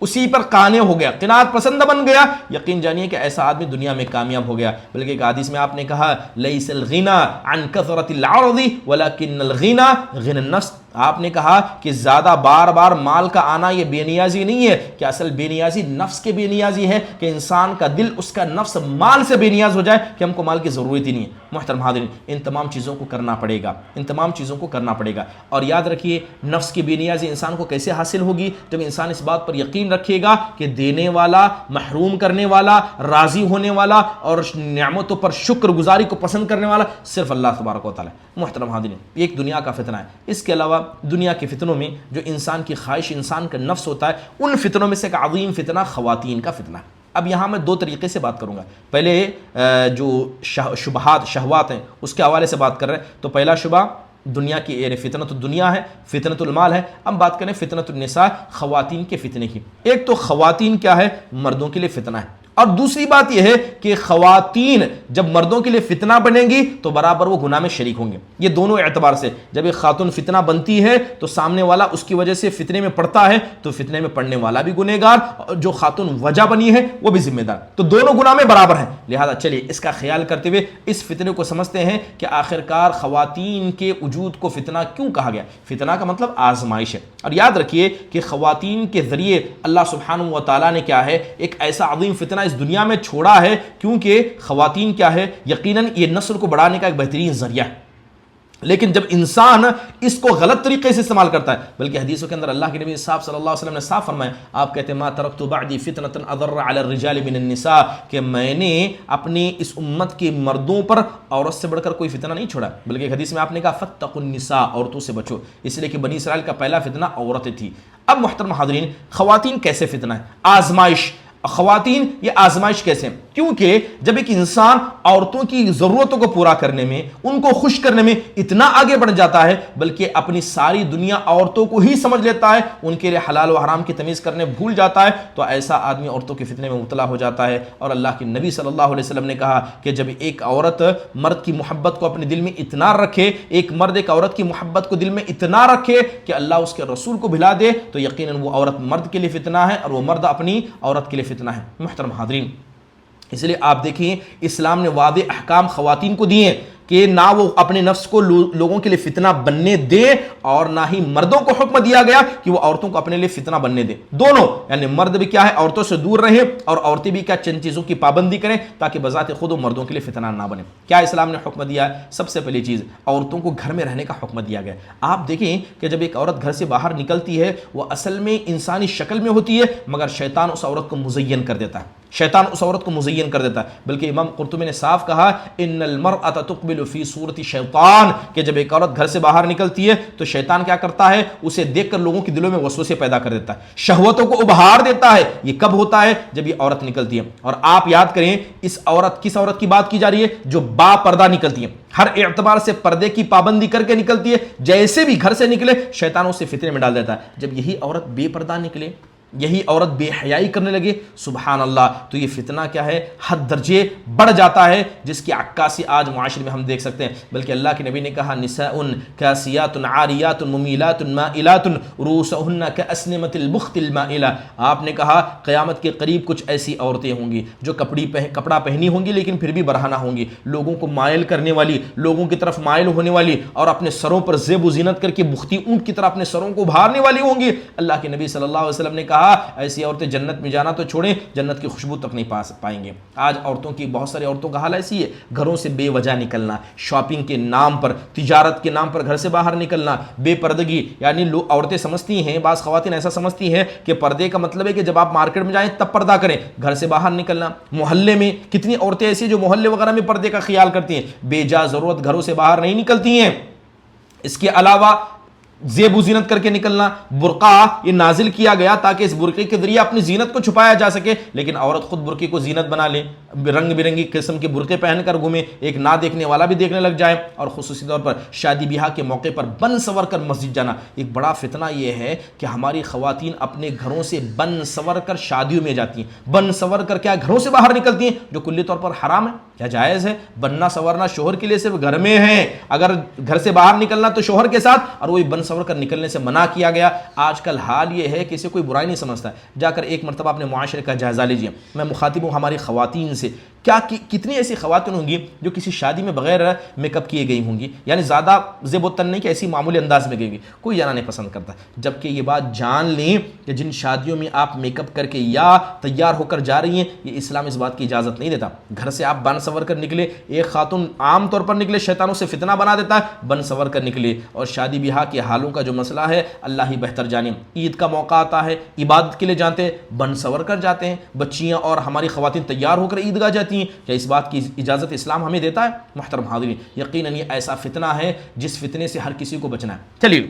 اسی پر قانع ہو گیا، قناعت پسند بن گیا. یقین جانیے کہ ایسا آدمی دنیا میں کامیاب ہو گیا. بلکہ ایک حدیث میں آپ نے کہا لیس الغنى عن کثرة العرض ولكن الغنى غنى النفس. آپ نے کہا کہ زیادہ بار بار مال کا آنا یہ بے نیازی نہیں ہے، کہ اصل بے نیازی نفس کے بے نیازی ہے، کہ انسان کا دل، اس کا نفس مال سے بے نیاز ہو جائے کہ ہم کو مال کی ضرورت ہی نہیں ہے. محترم حاضرین، ان تمام چیزوں کو کرنا پڑے گا. اور یاد رکھیے نفس کی بے نیازی انسان کو کیسے حاصل ہوگی؟ جب انسان اس بات پر یقین رکھے گا کہ دینے والا، محروم کرنے والا، راضی ہونے والا اور نعمتوں پر شکر گزاری کو پسند کرنے والا صرف اللہ تبارک و تعالی. محترم حاضرین، ایک دنیا کا فتنہ ہے. اس کے علاوہ دنیا کے فتنوں میں جو انسان کی خواہش، انسان کا نفس ہوتا ہے، ان فتنوں میں سے ایک عظیم فتنہ خواتین کا فتنہ ہے. اب یہاں میں دو طریقے سے بات کروں گا. پہلے جو شبہات، شہوات ہیں اس کے حوالے سے بات کر رہے ہیں. تو پہلا شبہ دنیا کی، یعنی فتنۃ الدنیا ہے، فتنۃ المال ہے. اب بات کریں فتنۃ النساء، خواتین کے فتنے کی. ایک تو خواتین کیا ہے؟ مردوں کے لیے فتنہ ہے. اور دوسری بات یہ ہے کہ خواتین جب مردوں کے لیے فتنہ بنیں گی تو برابر وہ گناہ میں شریک ہوں گے. یہ دونوں اعتبار سے، جب ایک خاتون فتنہ بنتی ہے تو سامنے والا اس کی وجہ سے فتنے میں پڑتا ہے تو فتنے میں پڑنے والا بھی گنہگار، اور جو خاتون وجہ بنی ہے وہ بھی ذمہ دار. تو دونوں گناہ میں برابر ہیں. لہذا چلیے اس کا خیال کرتے ہوئے اس فتنے کو سمجھتے ہیں کہ آخرکار خواتین کے وجود کو فتنہ کیوں کہا گیا. فتنہ کا مطلب آزمائش ہے. اور یاد رکھیے کہ خواتین کے ذریعے اللہ سبحانہ و تعالیٰ نے کیا ہے، ایک ایسا عظیم فتنہ اس دنیا میں چھوڑا ہے، کیونکہ خواتین کیا ہے، یقیناً یہ نسل کو بڑھانے کا ایک بہترین ذریعہ ہے. لیکن جب انسان اس کو غلط طریقے سے استعمال کرتا ہے، بلکہ حدیثوں کے اندر اللہ کے نبی صاحب صلی اللہ علیہ وسلم نے صاف فرمایا، آپ کہتے ہیں ما ترکت بعدی فتنة اضر علی الرجال من النساء، کہ میں نے اپنی اس امت کے مردوں پر عورت سے بڑھ کر کوئی فتنہ نہیں چھوڑا. بلکہ ایک حدیث میں آپ نے کہا فاتقوا النساء، عورتوں سے بچو، اس لیے کہ بنی اسرائیل کا پہلا فتنہ عورتیں تھی. اب محترم حاضرین، خواتین کیسے فتنہ ہے؟ آزمائش. خواتین یہ آزمائش کیسے ہیں؟ کیونکہ جب ایک انسان عورتوں کی ضرورتوں کو پورا کرنے میں، ان کو خوش کرنے میں اتنا آگے بڑھ جاتا ہے، بلکہ اپنی ساری دنیا عورتوں کو ہی سمجھ لیتا ہے، ان کے لیے حلال و حرام کی تمیز کرنے بھول جاتا ہے، تو ایسا آدمی عورتوں کے فتنے میں مبتلا ہو جاتا ہے. اور اللہ کے نبی صلی اللہ علیہ وسلم نے کہا کہ جب ایک عورت مرد کی محبت کو اپنے دل میں اتنا رکھے، ایک مرد ایک عورت کی محبت کو دل میں اتنا رکھے کہ اللہ اس کے رسول کو بھلا دے، تو یقیناً وہ عورت مرد کے لیے فتنہ ہے اور وہ مرد اپنی عورت کے لیے فتنہ ہے. محترم حاضرین، اس لیے آپ دیکھیں اسلام نے واضح احکام خواتین کو دیے کہ نہ وہ اپنے نفس کو لوگوں کے لیے فتنہ بننے دے، اور نہ ہی مردوں کو حکم دیا گیا کہ وہ عورتوں کو اپنے لیے فتنہ بننے دے. دونوں، یعنی مرد بھی کیا ہے عورتوں سے دور رہیں، اور عورتیں بھی کیا چند چیزوں کی پابندی کریں تاکہ بذات خود وہ مردوں کے لیے فتنہ نہ بنے. کیا اسلام نے حکم دیا ہے؟ سب سے پہلی چیز عورتوں کو گھر میں رہنے کا حکم دیا گیا. آپ دیکھیں کہ جب ایک عورت گھر سے باہر نکلتی ہے وہ اصل میں انسانی شکل میں ہوتی ہے، مگر شیطان اس عورت کو مزین کر دیتا ہے. بلکہ امام قرطبی نے صاف کہا ان المرأة تقبل فی صورت شیطان، کہ جب ایک عورت گھر سے باہر نکلتی ہے تو شیطان کیا کرتا ہے، اسے دیکھ کر لوگوں کے دلوں میں وسوسے پیدا کر دیتا ہے، شہوتوں کو ابھار دیتا ہے. یہ کب ہوتا ہے؟ جب یہ عورت نکلتی ہے. اور آپ یاد کریں کس عورت کی بات کی جا رہی ہے؟ جو با پردہ نکلتی ہے، ہر اعتبار سے پردے کی پابندی کر کے نکلتی ہے. جیسے بھی گھر سے نکلے شیطان اسے فتنے میں ڈال دیتا ہے. جب یہی عورت بے پردہ نکلے، یہی عورت بے حیائی کرنے لگے، سبحان اللہ، تو یہ فتنہ کیا ہے، حد درجے بڑھ جاتا ہے، جس کی عکاسی آج معاشرے میں ہم دیکھ سکتے ہیں۔ بلکہ اللہ کے نبی نے کہا نساء کاسیات عاریات ممیلات مائلات رؤوسہن کاسنمۃ البخت المائلہ، آپ نے کہا قیامت کے قریب کچھ ایسی عورتیں ہوں گی جو کپڑا پہنی ہوں گی لیکن پھر بھی برہنہ ہوں گی، لوگوں کو مائل کرنے والی، لوگوں کی طرف مائل ہونے والی، اور اپنے سروں پر زیب و زینت کر کے بختی اونٹ کی طرح اپنے سروں کو ابھارنے والی ہوں گی۔ اللہ کے نبی صلی اللہ علیہ وسلم نے کہا ایسی عورتیں جنت میں جانا تو چھوڑیں، جنت کی خوشبو تک نہیں پائیں گے۔ آج عورتوں کی، بہت ساری عورتوں کا حال ایسی ہے، گھروں سے بے وجہ نکلنا، شاپنگ کے نام پر، تجارت کے نام پر گھر سے باہر نکلنا، بے پردگی، یعنی عورتیں سمجھتی ہیں، بعض خواتین ایسا سمجھتی ہیں کہ پردے کا مطلب ہے کہ جب آپ مارکیٹ میں جائیں تب پردہ کریں، گھر سے باہر نکلنا۔ محلے میں کتنی عورتیں ایسی جو محلے وغیرہ میں پردے کا خیال کرتی ہیں، بے جا ضرورت گھروں سے باہر نہیں نکلتی ہیں۔ اس کے علاوہ زیب و زینت کر کے نکلنا، برقع یہ نازل کیا گیا تاکہ اس برقعے کے ذریعے اپنی زینت کو چھپایا جا سکے، لیکن عورت خود برقعے کو زینت بنا لے، رنگ برنگی قسم کے برقعے پہن کر گھومے، ایک نہ دیکھنے والا بھی دیکھنے لگ جائے۔ اور خصوصی طور پر شادی بیاہ کے موقع پر بن سور کر مسجد جانا، ایک بڑا فتنہ یہ ہے کہ ہماری خواتین اپنے گھروں سے بن سور کر شادیوں میں جاتی ہیں، بن سور کر کیا گھروں سے باہر نکلتی ہیں، جو کلی طور پر حرام ہے۔ کیا جائز ہے؟ بننا سورنا شوہر کے لیے صرف گھر میں ہے، اگر گھر سے باہر نکلنا تو شوہر کے ساتھ، اور وہی بن سور کر نکلنے سے منع کیا گیا۔ آج کل حال یہ ہے کہ اسے کوئی برائی نہیں سمجھتا ہے۔ جا کر ایک مرتبہ اپنے معاشرے کا جائزہ لیجیے۔ میں مخاطب ہوں ہماری خواتین سے، کتنی ایسی خواتین ہوں گی جو کسی شادی میں بغیر میک اپ کیے گئی ہوں گی، یعنی زیادہ زیب و تن نہیں کہ ایسی معمولی انداز میں گئی گی، کوئی جانا نہیں پسند کرتا۔ جبکہ یہ بات جان لیں کہ جن شادیوں میں آپ میک اپ کر کے یا تیار ہو کر جا رہی ہیں، یہ اسلام اس بات کی اجازت نہیں دیتا۔ گھر سے آپ بن سور کر نکلے، ایک خاتون عام طور پر نکلے، شیطانوں سے فتنہ بنا دیتا ہے، بن سور کر نکلے۔ اور شادی بیاہ کے حالوں کا جو مسئلہ ہے اللہ ہی بہتر جانے۔ عید کا موقع آتا ہے، عبادت کے لیے جاتے ہیں، بن سور کر جاتے ہیں، بچیاں اور ہماری خواتین تیار ہو کر عیدگاہ جاتی ہیں، کیا اس بات کی اجازت اسلام ہمیں دیتا ہے؟ محترم حاضرین، یقیناً یہ ایسا فتنہ ہے جس فتنے سے ہر کسی کو بچنا ہے۔ چلیے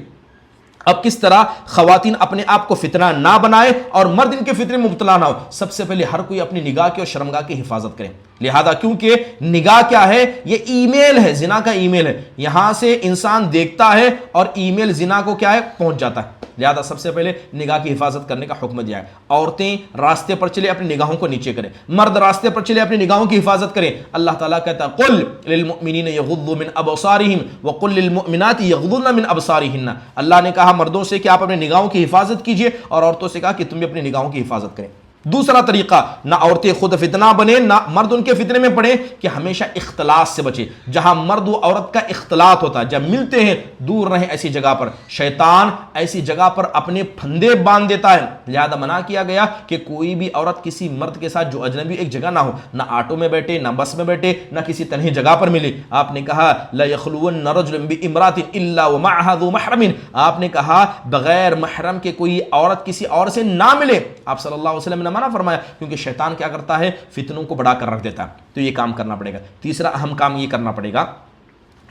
اب کس طرح خواتین اپنے آپ کو فتنہ نہ بنائے اور مرد ان کے فتنے میں مبتلا نہ ہو؟ سب سے پہلے ہر کوئی اپنی نگاہ کی اور شرمگاہ کی حفاظت کرے۔ لہذا کیونکہ نگاہ کیا ہے؟ یہ ای میل ہے، زنا کا ای میل ہے، یہاں سے انسان دیکھتا ہے اور ای میل زنا کو کیا ہے پہنچ جاتا ہے۔ لہذا سب سے پہلے نگاہ کی حفاظت کرنے کا حکم دیا ہے۔ عورتیں راستے پر چلے اپنی نگاہوں کو نیچے کریں، مرد راستے پر چلے اپنی نگاہوں کی حفاظت کریں۔ اللہ تعالیٰ کہتا ہے قل للمؤمنین یغضوا من ابصارہم وقل للمؤمنات یغضضن من ابصارہن، اللہ نے کہا مردوں سے کہ آپ اپنی نگاہوں کی حفاظت کیجئے، اور عورتوں سے کہا کہ تم بھی اپنی نگاہوں کی حفاظت کریں۔ دوسرا طریقہ، نہ عورتیں خود فتنہ بنے نہ مرد ان کے فتنے میں پڑے، کہ ہمیشہ اختلاط سے بچے۔ جہاں مرد و عورت کا اختلاط ہوتا ہے، جب ملتے ہیں دور رہیں ایسی جگہ پر۔ شیطان ایسی جگہ پر اپنے پھندے باندھ دیتا ہے، لہذا منع کیا گیا کہ کوئی بھی عورت کسی مرد کے ساتھ جو اجنبی ایک جگہ نہ ہو، نہ آٹو میں بیٹھے، نہ بس میں بیٹھے، نہ کسی تنہی جگہ پر ملے۔ آپ نے کہا لا یخلون رجل بامرأۃ الا ومعها ذو محرم، آپ نے کہا بغیر محرم کے کوئی عورت کسی اور سے نہ ملے۔ آپ صلی اللہ علیہ وسلم نے منع فرمایا، کیونکہ شیطان کیا کرتا ہے؟ فتنوں کو بڑھا کر رکھ دیتا ہے۔ تو یہ کام کرنا پڑے گا۔ تیسرا اہم کام یہ کرنا پڑے گا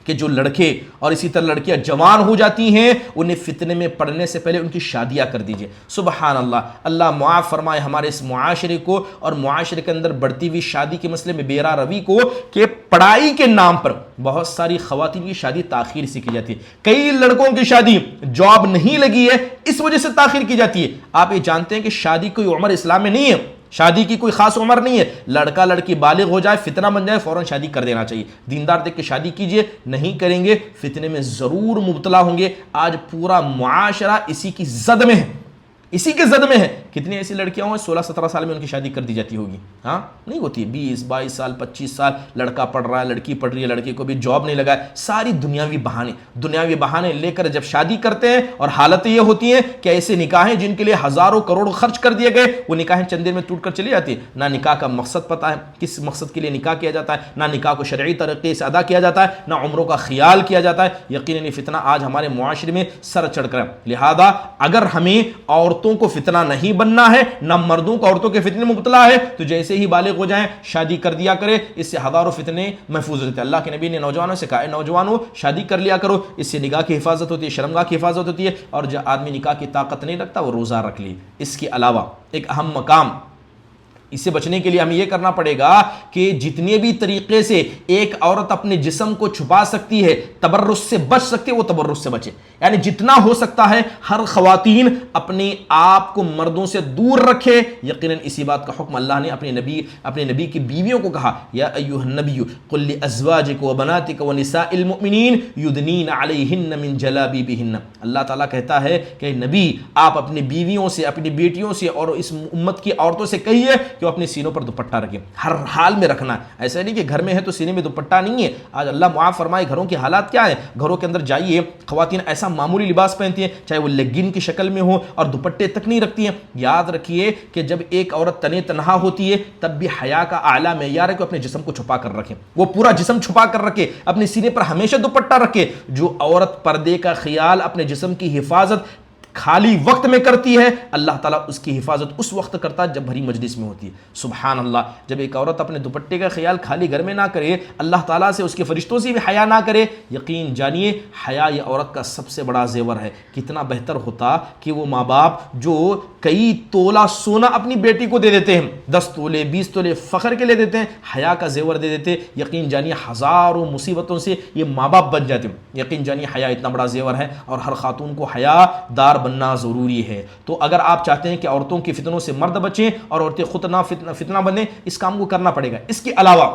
کہ جو لڑکے اور اسی طرح لڑکیاں جوان ہو جاتی ہیں، انہیں فتنے میں پڑنے سے پہلے ان کی شادیاں کر دیجئے۔ سبحان اللہ، اللہ معاف فرمائے ہمارے اس معاشرے کو اور معاشرے کے اندر بڑھتی ہوئی شادی کے مسئلے میں بیرا روی کو، کہ پڑھائی کے نام پر بہت ساری خواتین کی شادی تاخیر سے کی جاتی ہے۔ کئی لڑکوں کی شادی جاب نہیں لگی ہے، اس وجہ سے تاخیر کی جاتی ہے۔ آپ یہ جانتے ہیں کہ شادی کوئی عمر اسلام میں نہیں ہے، شادی کی کوئی خاص عمر نہیں ہے۔ لڑکا لڑکی بالغ ہو جائے، فتنہ بن جائے، فوراً شادی کر دینا چاہیے۔ دیندار دیکھ کے شادی کیجئے، نہیں کریں گے فتنے میں ضرور مبتلا ہوں گے۔ آج پورا معاشرہ اسی کی زد میں ہے، اسی کے زد میں ہے۔ کتنی ایسی لڑکیاں ہیں 16-17 سال میں ان کی شادی کر دی جاتی ہوگی؟ ہاں نہیں ہوتی، 20-22 سال 25 سال لڑکا پڑھ رہا ہے، لڑکی پڑھ رہی ہے، لڑکی کو بھی جاب نہیں لگا ہے۔ ساری دنیاوی بہانے لے کر جب شادی کرتے ہیں، اور حالتیں یہ ہوتی ہیں کہ ایسے نکاحیں جن کے لیے ہزاروں کروڑ خرچ کر دیے گئے، وہ نکاحیں چند دن میں ٹوٹ کر چلی جاتی ہیں۔ نہ نکاح کا مقصد پتہ ہے، کس مقصد کے لیے نکاح کیا جاتا ہے، نہ نکاح کو شرعی طریقے سے ادا کیا جاتا ہے، نہ عمروں کا خیال کیا جاتا ہے۔ یقیناً یہ فتنہ آج ہمارے معاشرے میں سر چڑھ کر ہے۔ لہذا اگر ہمیں عورتوں کو فتنہ نہیں بننا ہے، نہ مردوں کو عورتوں کے فتنے میں مبتلا ہے، تو جیسے ہی بالغ ہو جائیں شادی کر دیا کرے، اس سے ہزاروں فتنے محفوظ رہتے ہیں۔ اللہ کے نبی نے نوجوانوں سے کہا اے نوجوانوں شادی کر لیا کرو، اس سے نگاہ کی حفاظت ہوتی ہے، شرمگاہ کی حفاظت ہوتی ہے، اور جو آدمی نکاح کی طاقت نہیں رکھتا وہ روزہ رکھ لی۔ اس کے علاوہ ایک اہم مقام اس سے بچنے کے لیے ہمیں یہ کرنا پڑے گا کہ جتنے بھی طریقے سے ایک عورت اپنے جسم کو چھپا سکتی ہے، تبرج سے بچ سکتی ہے، وہ تبرج سے بچے. یعنی جتنا ہو سکتا ہے ہر خواتین اپنے آپ کو مردوں سے دور رکھے. یقیناً اسی بات کا حکم اللہ نے اپنے نبی کی بیویوں کو کہا، یا ایھا النبی قل لازواجک وبناتک ونساء المؤمنین یدنین علیہن من جلابیبہن. اللہ تعالیٰ کہتا ہے کہ نبی آپ اپنی بیویوں سے، اپنی بیٹیوں سے اور اس امت کی عورتوں سے کہیے کہ وہ اپنے سینوں پر دوپٹہ رکھیں. ہر حال میں رکھنا ہے. ایسا نہیں کہ گھر میں ہے تو سینے میں دوپٹہ نہیں ہے. آج اللہ معاف فرمائے گھروں کے حالات کیا ہیں. گھروں کے اندر جائیے، خواتین ایسا معمولی لباس پہنتی ہیں چاہے وہ لیگن کی شکل میں ہو اور دوپٹے تک نہیں رکھتی ہیں. یاد رکھیے کہ جب ایک عورت تنے تنہا ہوتی ہے تب بھی حیا کا اعلیٰ معیار ہے کہ اپنے جسم کو چھپا کر رکھے. وہ پورا جسم چھپا کر رکھے، اپنے سینے پر ہمیشہ دوپٹہ رکھے. جو عورت پردے کا خیال، اپنے جسم کی حفاظت خالی وقت میں کرتی ہے، اللہ تعالیٰ اس کی حفاظت اس وقت کرتا ہے جب بھری مجلس میں ہوتی ہے. سبحان اللہ. جب ایک عورت اپنے دوپٹے کا خیال خالی گھر میں نہ کرے، اللہ تعالیٰ سے، اس کے فرشتوں سے بھی حیا نہ کرے، یقین جانیے حیا یہ عورت کا سب سے بڑا زیور ہے. کتنا بہتر ہوتا کہ وہ ماں باپ جو کئی تولہ سونا اپنی بیٹی کو دے دیتے ہیں، 10 تولے 20 تولے فخر کے لے دیتے ہیں، حیا کا زیور دے دیتے، یقین جانیے ہزاروں مصیبتوں سے یہ ماں باپ بچ جاتے ہیں. یقین جانیے حیا اتنا بڑا زیور ہے اور ہر خاتون کو حیا دار بننا ضروری ہے. تو اگر آپ چاہتے ہیں کہ عورتوں کی فتنوں سے مرد بچیں اور عورتیں خود نہ فتنہ بنیں، اس کام کو کرنا پڑے گا. اس کے علاوہ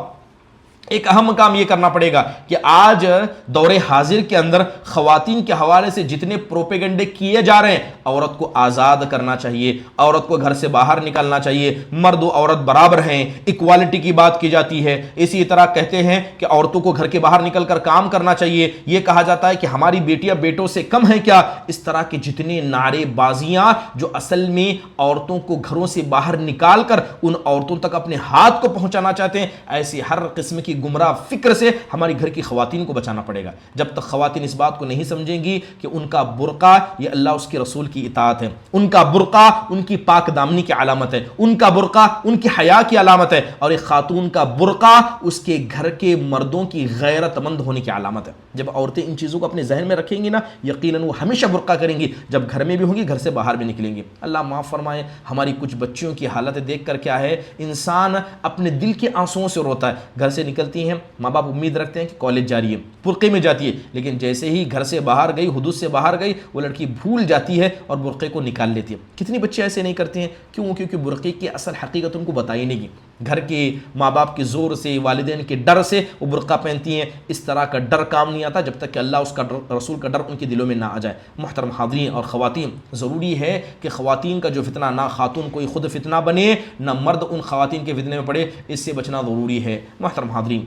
ایک اہم کام یہ کرنا پڑے گا کہ آج دور حاضر کے اندر خواتین کے حوالے سے جتنے پروپیگنڈے کیے جا رہے ہیں، عورت کو آزاد کرنا چاہیے، عورت کو گھر سے باہر نکالنا چاہیے، مرد و عورت برابر ہیں، ایکوالٹی کی بات کی جاتی ہے. اسی طرح کہتے ہیں کہ عورتوں کو گھر کے باہر نکل کر کام کرنا چاہیے. یہ کہا جاتا ہے کہ ہماری بیٹیاں بیٹوں سے کم ہیں کیا. اس طرح کے جتنے نعرے بازیاں جو اصل میں عورتوں کو گھروں سے باہر نکال کر ان عورتوں تک اپنے ہاتھ کو پہنچانا چاہتے ہیں، ایسی ہر قسم کی گمراہ فکر سے ہماری گھر کی خواتین کو بچانا پڑے گا. جب تک خواتین اس بات کو نہیں سمجھیں گی کہ ان کا برقع یہ اللہ اس کے رسول کی اطاعت ہے، ان کا برقع ان کی پاک دامنی کی علامت ہے، ان کا برقع ان کی حیا کی علامت ہے، اور ایک خاتون کا برقع اس کے گھر کے مردوں کی غیرت مند ہونے کی علامت ہے. جب عورتیں ان چیزوں کو اپنے ذہن میں رکھیں گی نا، یقیناً وہ ہمیشہ برقع کریں گی. جب گھر میں بھی ہوں گی، گھر سے باہر بھی نکلیں گی. اللہ معاف فرمائے، ہماری کچھ بچیوں کی حالت دیکھ کر کیا ہے، انسان اپنے دل کے آنسوؤں سے روتا ہے. گھر سے نکلتی ہیں، ماں باپ امید رکھتے ہیں کہ کالج جا رہی ہے، برقعے میں جاتی ہے، لیکن جیسے ہی گھر سے باہر گئی، حدود سے باہر گئی، وہ لڑکی بھول جاتی ہے اور برقعے کو نکال لیتی ہے. کتنی بچے ایسے نہیں کرتے ہیں؟ کیوں؟ کیونکہ برقعے کی اصل حقیقت ان کو بتائی نہیں گی. گھر کے ماں باپ کے زور سے، والدین کے ڈر سے وہ برقعہ پہنتی ہیں. اس طرح کا ڈر کام نہیں آتا جب تک کہ اللہ اس کا رسول کا ڈر ان کے دلوں میں نہ آ جائے. محترم حاضرین اور خواتین، ضروری ہے کہ خواتین کا جو فتنہ، نہ خاتون کوئی خود فتنہ بنے، نہ مرد ان خواتین کے فتنے میں پڑے، اس سے بچنا ضروری ہے. محترم حاضرین،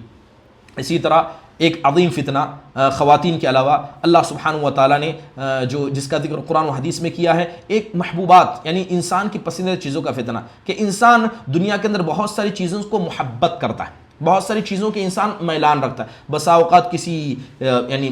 اسی طرح ایک عظیم فتنہ خواتین کے علاوہ اللہ سبحانہ و تعالیٰ نے جس کا ذکر قرآن و حدیث میں کیا ہے، ایک محبوبات یعنی انسان کی پسندیدہ چیزوں کا فتنہ، کہ انسان دنیا کے اندر بہت ساری چیزوں کو محبت کرتا ہے، بہت ساری چیزوں کے انسان میلان رکھتا ہے. بسا اوقات کسی یعنی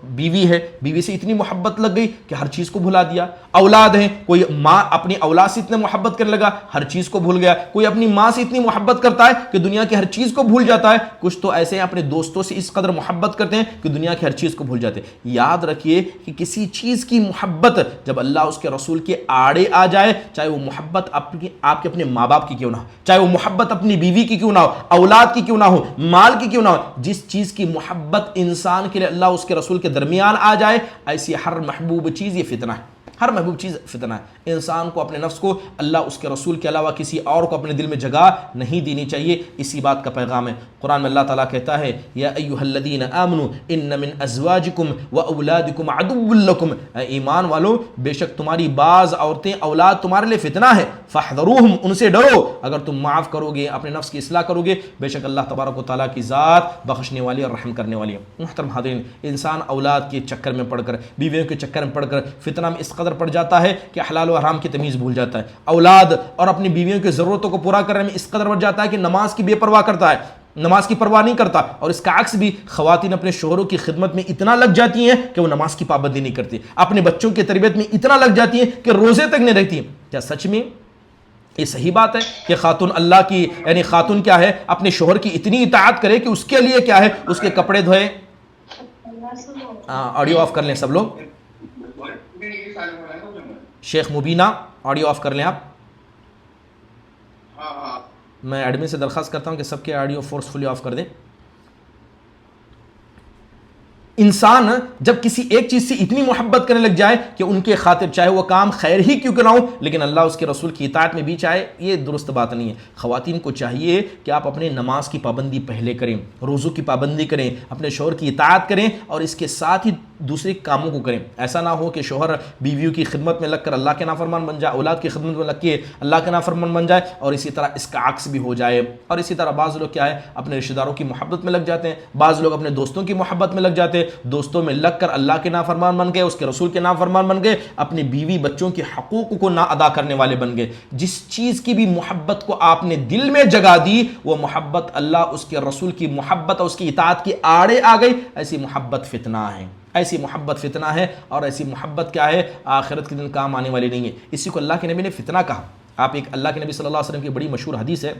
بیوی ہے، بیوی سے اتنی محبت لگ گئی کہ ہر چیز کو بھلا دیا. اولاد ہیں، کوئی ماں اپنی اولاد سے اتنے محبت کرنے لگا ہر چیز کو بھول گیا. کوئی اپنی ماں سے اتنی محبت کرتا ہے کہ دنیا کی ہر چیز کو بھول جاتا ہے. کچھ تو ایسے ہیں اپنے دوستوں سے اس قدر محبت کرتے ہیں کہ دنیا کی ہر چیز کو بھول جاتے ہیں. یاد رکھیے کہ کسی چیز کی محبت جب اللہ اس کے رسول کے آڑے آ جائے، چاہے وہ محبت آپ کے اپنے ماں باپ کی کیوں نہ ہو، چاہے وہ محبت اپنی بیوی کی کیوں نہ ہو، اولاد کی کیوں نہ ہو، مال کی کیوں نہ ہو، جس چیز کی محبت انسان کے لیے اللہ اس کے رسول کے درمیان آ جائے، ایسی ہر محبوب چیز یہ فتنہ ہے. ہر محبوب چیز فتنہ ہے. انسان کو اپنے نفس کو اللہ اس کے رسول کے علاوہ کسی اور کو اپنے دل میں جگہ نہیں دینی چاہیے. اسی بات کا پیغام ہے. قرآن میں اللہ تعالیٰ کہتا ہے، یا ایھا الذین آمنوا ان من ازواجکم واولادکم عدو لکم، اے ایمان والو بے شک تمہاری بعض عورتیں، اولاد تمہارے لیے فتنہ ہے، فاحذروہم، ان سے ڈرو. اگر تم معاف کرو گے، اپنے نفس کی اصلاح کرو گے، بے شک اللہ تبارک و تعالیٰ کی ذات بخشنے والی اور رحم کرنے والی ہے. محترم حاضرین، انسان اولاد کے چکر میں پڑھ کر، بیویوں کے چکر میں پڑھ کر فتنہ میں اس قدر پڑ جاتا ہے کہ حلال و حرام کی تمیز بھول جاتا ہے. اولاد اور اپنی بیویوں کی ضرورتوں کو پورا کرنے میں اس قدر بڑھ جاتا ہے کہ نماز کی بے پرواہ کرتا ہے، نماز کی پرواہ نہیں کرتا. اور اس کا عکس بھی، خواتین اپنے شوہروں کی خدمت میں اتنا لگ جاتی ہیں کہ وہ نماز کی پابندی نہیں کرتی، اپنے بچوں کی تربیت میں اتنا لگ جاتی ہیں کہ روزے تک نہیں رہتی ہیں. کیا سچ میں یہ صحیح بات ہے کہ خاتون اللہ کی، یعنی خاتون کیا ہے، اپنے شوہر کی اتنی اطاعت کرے کہ اس کے لیے کیا ہے، اس کے کپڑے دھوئے. آڈیو آف کر لیں سب لوگ. شیخ مبینہ آڈیو آف کر لیں آپ. میں ایڈمن سے درخواست کرتا ہوں کہ سب کے آڈیو فورسفلی آف کر دیں. انسان جب کسی ایک چیز سے اتنی محبت کرنے لگ جائے کہ ان کے خاطر چاہے وہ کام خیر ہی کیوں کہ نہ ہو لیکن اللہ اس کے رسول کی اطاعت میں بھی چاہے, یہ درست بات نہیں ہے. خواتین کو چاہیے کہ آپ اپنے نماز کی پابندی پہلے کریں, روزوں کی پابندی کریں, اپنے شوہر کی اطاعت کریں اور اس کے ساتھ ہی دوسرے کاموں کو کریں. ایسا نہ ہو کہ شوہر بیویوں کی خدمت میں لگ کر اللہ کے نافرمان بن جائے, اولاد کی خدمت میں لگ کے اللہ کے نافرمان بن جائے, اور اسی طرح اس کا عکس بھی ہو جائے. اور اسی طرح بعض لوگ کیا ہے اپنے رشتہ داروں کی محبت میں لگ جاتے ہیں, بعض لوگ اپنے دوستوں کی محبت میں لگ جاتے ہیں, دوستوں میں لگ کر اللہ کے نافرمان بن گئے, اس کے رسول کے نافرمان بن گئے, اپنی بیوی بچوں کے حقوق کو نہ ادا کرنے والے بن گئے. جس چیز کی بھی محبت کو آپ نے دل میں جگا دی وہ محبت اللہ اس کے رسول کی محبت اور اس کی اطاعت کی آڑے آ گئی. ایسی محبت فتنہ ہے, ایسی محبت فتنہ ہے, اور ایسی محبت کیا ہے آخرت کے دن کام آنے والی نہیں ہے. اسی کو اللہ کے نبی نے فتنہ کہا. آپ ایک اللہ کے نبی صلی اللہ علیہ وسلم کی بڑی مشہور حدیث ہے,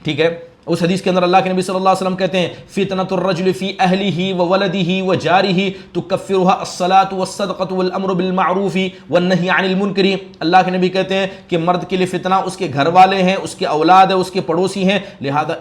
ٹھیک ہے, اس حدیث کے اندر اللہ کے نبی صلی اللہ علیہ وسلم کہتے ہیں فتنۃ الرجل فی اہلہ وولدہ وجارہ تکفرها الصلاۃ والصدقۃ والامر بالمعروف والنہی عن المنکر. اللہ کے نبی کہتے ہیں کہ مرد کے لیے فتنہ اس کے گھر والے ہیں, اس کے اولاد ہے, اس کے پڑوسی ہیں, لہذا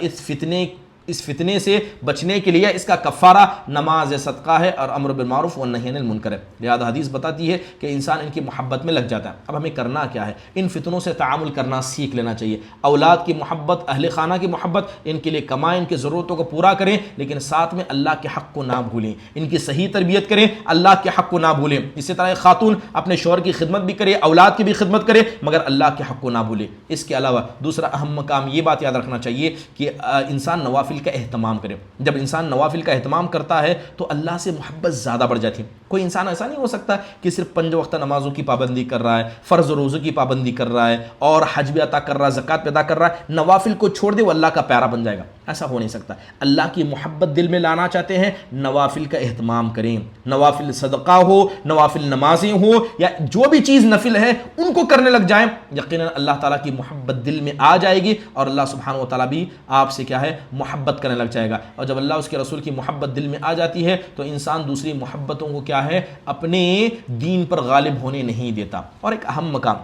اس فتنے سے بچنے کے لیے اس کا کفارہ نماز صدقہ ہے اور امر بالمعروف والنہی عن المنکر ہے. لہذا حدیث بتاتی ہے کہ انسان ان کی محبت میں لگ جاتا ہے. اب ہمیں کرنا کیا ہے, ان فتنوں سے تعامل کرنا سیکھ لینا چاہیے. اولاد کی محبت, اہل خانہ کی محبت, ان کے لیے کمائیں, ان کی ضرورتوں کو پورا کریں, لیکن ساتھ میں اللہ کے حق کو نہ بھولیں, ان کی صحیح تربیت کریں, اللہ کے حق کو نہ بھولیں. اسی طرح ایک خاتون اپنے شوہر کی خدمت بھی کرے, اولاد کی بھی خدمت کرے, مگر اللہ کے حق کو نہ بھولے. اس کے علاوہ دوسرا اہم مقام یہ بات یاد رکھنا چاہیے کہ انسان نوافل کا اہتمام کرے. جب انسان نوافل کا اہتمام کرتا ہے تو اللہ سے محبت زیادہ بڑھ جاتی ہے. کوئی انسان ایسا نہیں ہو سکتا کہ صرف 5 وقت نمازوں کی پابندی کر رہا ہے, فرض روزوں کی پابندی کر رہا ہے اور حج بھی عطا کر رہا ہے, زکوٰۃ بھی ادا کر رہا ہے, نوافل کو چھوڑ دے وہ اللہ کا پیارا بن جائے گا. ایسا ہو نہیں سکتا. اللہ کی محبت دل میں لانا چاہتے ہیں, نوافل کا اہتمام کریں. نوافل صدقہ ہو, نوافل نمازیں ہو, یا جو بھی چیز نفل ہے ان کو کرنے لگ جائیں, یقیناً اللہ تعالیٰ کی محبت دل میں آ جائے گی اور اللہ سبحانہ و تعالیٰ بھی آپ سے کیا ہے محبت کرنے لگ جائے گا. اور جب اللہ اس کے رسول کی محبت دل میں آ جاتی ہے تو انسان دوسری محبتوں کو کیا ہے اپنے دین پر غالب ہونے نہیں دیتا. اور ایک اہم مقام,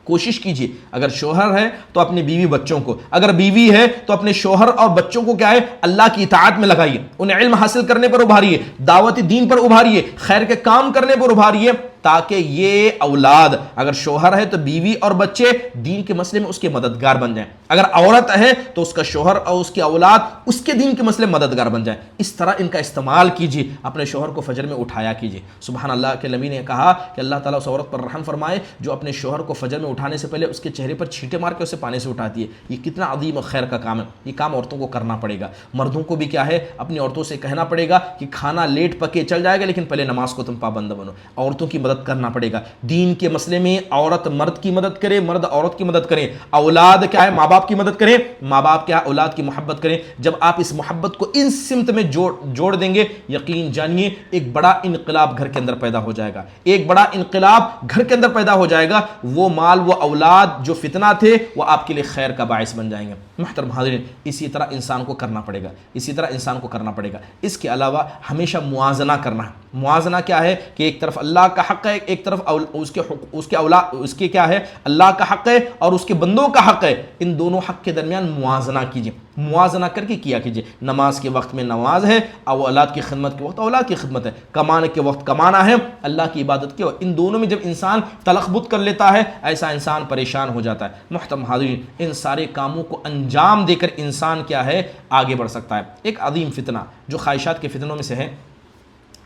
کوشش کیجیے اگر شوہر ہے تو اپنی بیوی بچوں کو, اگر بیوی ہے تو اپنے شوہر اور بچوں کو کیا ہے اللہ کی اطاعت میں لگائیے, انہیں علم حاصل کرنے پر ابھاریے, دعوت دین پر ابھاریے, خیر کے کام کرنے پر ابھاریے, تاکہ یہ اولاد, اگر شوہر ہے تو بیوی اور بچے دین کے مسئلے میں اس کے مددگار بن جائیں, اگر عورت ہے تو اس کا شوہر اور اس کی اولاد اس کے دین کے مسئلے میں مددگار بن جائیں. اس طرح ان کا استعمال کیجیے, اپنے شوہر کو فجر میں اٹھایا کیجیے. سبحان اللہ کے نبی نے کہا کہ اللہ تعالیٰ اس عورت پر رحم فرمائے جو اپنے شوہر کو فجر میں اٹھانے سے پہلے اس کے چہرے پر چھینٹے مار کے اسے پانی سے اٹھاتی ہے. یہ کتنا عظیم اور خیر کا کام ہے. یہ کام عورتوں کو کرنا پڑے گا. مردوں کو بھی کیا ہے اپنی عورتوں سے کہنا پڑے گا کہ کھانا لیٹ پکے چل جائے گا لیکن پہلے نماز کو تم پابند بنو. عورتوں کی مدد کرنا پڑے گا. دین کے مسئلے میں عورت مرد کی مدد کرے, مرد عورت کی مدد کرے, اولاد کیا ہے ماں باپ کی مدد کریں, ماں باپ کیا اولاد کی محبت کریں. جب آپ اس محبت کو ان سمت میں جوڑ دیں گے, یقین جانیے ایک بڑا انقلاب گھر کے اندر پیدا ہو جائے گا. ایک بڑا انقلاب گھر کے اندر پیدا ہو جائے گا. وہ مال, وہ اولاد جو فتنہ تھے وہ آپ کے لیے خیر کا باعث بن جائیں گے. محترم حاضرین, اسی طرح انسان کو کرنا پڑے گا, اسی طرح انسان کو کرنا پڑے گا. اس کے علاوہ ہمیشہ موازنہ کرنا ہے. موازنہ کیا ہے کہ ایک طرف اللہ کا حق ہے, ایک طرف اس کے کیا ہے اللہ کا حق ہے اور اس کے بندوں کا حق ہے. ان دونوں حق کے درمیان موازنہ کیجیے. موازنہ کر کے کیا کیجیے. نماز کے وقت میں نماز ہے, اولاد کی خدمت کے وقت اولاد کی خدمت ہے, کمانے کے وقت کمانا ہے, اللہ کی عبادت کے وقت. ان دونوں میں جب انسان تلخبط کر لیتا ہے ایسا انسان پریشان ہو جاتا ہے. محترم حاضرین, ان سارے کاموں کو انجام دے کر انسان کیا ہے آگے بڑھ سکتا ہے. ایک عظیم فتنہ جو خواہشات کے فتنوں میں سے ہے,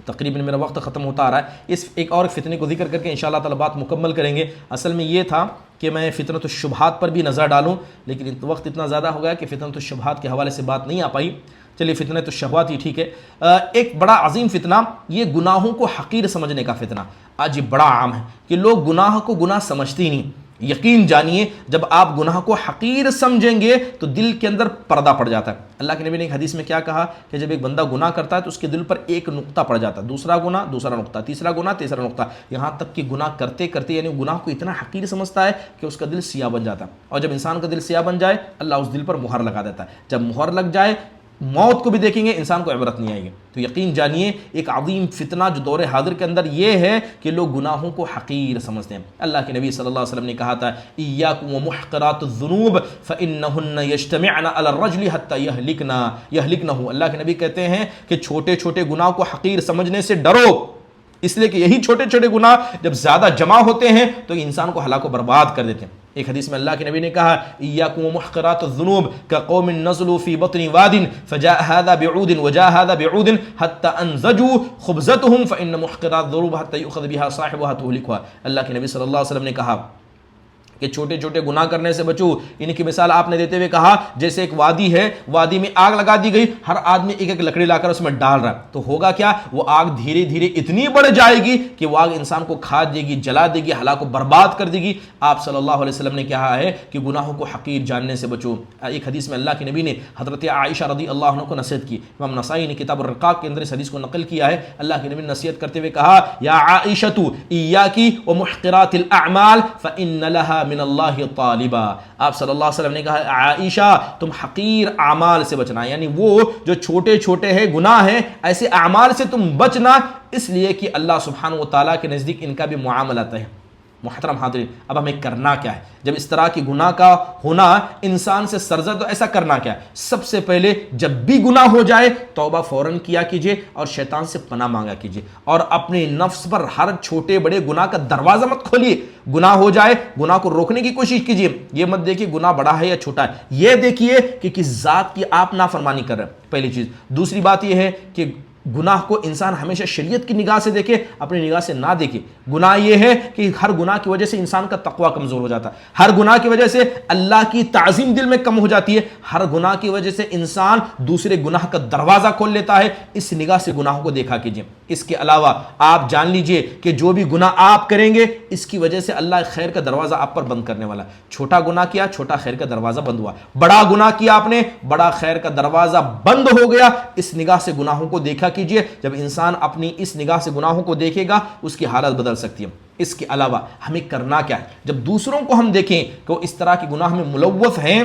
تقریباً میرا وقت ختم ہوتا آ رہا ہے, اس ایک اور فتنے کو ذکر کر کے انشاءاللہ تعالی بات مکمل کریں گے. اصل میں یہ تھا کہ میں فتنۃ الشبہات پر بھی نظر ڈالوں, لیکن وقت اتنا زیادہ ہو گیا کہ فتنۃ الشبہات کے حوالے سے بات نہیں آ پائی. چلیے فتنۃ الشہوات ہی ٹھیک ہے. ایک بڑا عظیم فتنہ یہ گناہوں کو حقیر سمجھنے کا فتنہ. آج یہ بڑا عام ہے کہ لوگ گناہ کو گناہ سمجھتے ہی نہیں. یقین جانیے جب آپ گناہ کو حقیر سمجھیں گے تو دل کے اندر پردہ پڑ جاتا ہے. اللہ کے نبی نے ایک حدیث میں کیا کہا کہ جب ایک بندہ گناہ کرتا ہے تو اس کے دل پر ایک نقطہ پڑ جاتا ہے, دوسرا گناہ دوسرا نقطہ, تیسرا گناہ تیسرا نقطہ, یہاں تک کہ گناہ کرتے کرتے یعنی گناہ کو اتنا حقیر سمجھتا ہے کہ اس کا دل سیاہ بن جاتا ہے. اور جب انسان کا دل سیاہ بن جائے اللہ اس دل پر مہر لگا دیتا ہے. جب مہر لگ جائے موت کو بھی دیکھیں گے انسان کو عبرت نہیں آئے گی. تو یقین جانیے ایک عظیم فتنہ جو دور حاضر کے اندر یہ ہے کہ لوگ گناہوں کو حقیر سمجھتے ہیں. اللہ کے نبی صلی اللہ علیہ وسلم نے کہا تھا ایاکم ومحقرات الذنوب فانہن یجتمعن علی الرجل حتی یہلکنہ. اللہ کے نبی کہتے ہیں کہ چھوٹے چھوٹے گناہ کو حقیر سمجھنے سے ڈرو، اس لیے کہ یہی چھوٹے چھوٹے گناہ جب زیادہ جمع ہوتے ہیں تو انسان کو ہلاک و برباد کر دیتے ہیں. ایک حدیث میں اللہ کے نبی نے کہا ایاکم ومحقرات الذنوب کقوم نزلوا فی بطن واد فجاء هذا بعود وجاء هذا بعود حتى انزجوا خبزتهم فان محقرات الذنوب حتى يؤخذ بها صاحبها تهلكها. اللہ کے نبی صلی اللہ علیہ وسلم نے کہا کہ چھوٹے چھوٹے گناہ کرنے سے بچو. ان کی مثال آپ نے دیتے ہوئے کہا جیسے ایک وادی ہے، وادی میں آگ لگا دی گئی، ہر آدمی ایک ایک لکڑی لا کر اس میں ڈال رہا ہے، تو ہوگا کیا؟ وہ آگ دھیرے دھیرے اتنی بڑھ جائے گی کہ وہ آگ انسان کو کھا دے گی، جلا دے گی، ہلاک و برباد کر دے گی. آپ صلی اللہ علیہ وسلم نے کہا ہے کہ گناہوں کو حقیر جاننے سے بچو. ایک حدیث میں اللہ کے نبی نے حضرت عائشہ رضی اللہ عنہ کو نصیحت کی. امام نسائی نے کتاب الرقاق کے اندر اس حدیث کو نقل کیا ہے. اللہ کے نبی نے نصیحت کرتے ہوئے کہا یا عائشۃ ایاکی ومحقرات الاعمال فان لها من اللہ طالبا. آپ صلی اللہ علیہ وسلم نے کہا عائشہ تم حقیر اعمال سے بچنا، یعنی وہ جو چھوٹے چھوٹے ہیں گناہ ہیں ایسے اعمال سے تم بچنا، اس لیے کہ اللہ سبحانہ و تعالیٰ کے نزدیک ان کا بھی معاملات ہے. محترم حاضرین، اب ہمیں کرنا کیا ہے جب اس طرح کی گناہ کا ہونا انسان سے سرزد؟ تو ایسا کرنا کیا ہے؟ سب سے پہلے جب بھی گناہ ہو جائے توبہ فوراً کیا کیجئے اور شیطان سے پناہ مانگا کیجئے، اور اپنے نفس پر ہر چھوٹے بڑے گناہ کا دروازہ مت کھولیے. گناہ ہو جائے گناہ کو روکنے کی کوشش کیجئے. یہ مت دیکھیے گناہ بڑا ہے یا چھوٹا ہے، یہ دیکھیے کہ کس ذات کی آپ نافرمانی کر رہے ہیں، پہلی چیز. دوسری بات یہ ہے کہ گناہ کو انسان ہمیشہ شریعت کی نگاہ سے دیکھے، اپنی نگاہ سے نہ دیکھے. گناہ یہ ہے کہ ہر گناہ کی وجہ سے انسان کا تقوی کمزور ہو جاتا ہے، ہر گناہ کی وجہ سے اللہ کی تعظیم دل میں کم ہو جاتی ہے، ہر گناہ کی وجہ سے انسان دوسرے گناہ کا دروازہ کھول لیتا ہے. اس نگاہ سے گناہوں کو دیکھا کیجیے. اس کے علاوہ آپ جان لیجئے کہ جو بھی گناہ آپ کریں گے اس کی وجہ سے اللہ خیر کا دروازہ آپ پر بند کرنے والا. چھوٹا گناہ کیا، چھوٹا خیر کا دروازہ بند ہوا. بڑا گناہ کیا آپ نے، بڑا خیر کا دروازہ بند ہو گیا. اس نگاہ سے گناہوں کو دیکھا کیجیے. جب انسان اپنی اس نگاہ سے گناہوں کو دیکھے گا اس کی حالت بدل سکتی ہے. اس کے علاوہ ہمیں کرنا کیا ہے؟ جب دوسروں کو ہم دیکھیں کہ وہ اس طرح کے گناہ میں ملوث ہیں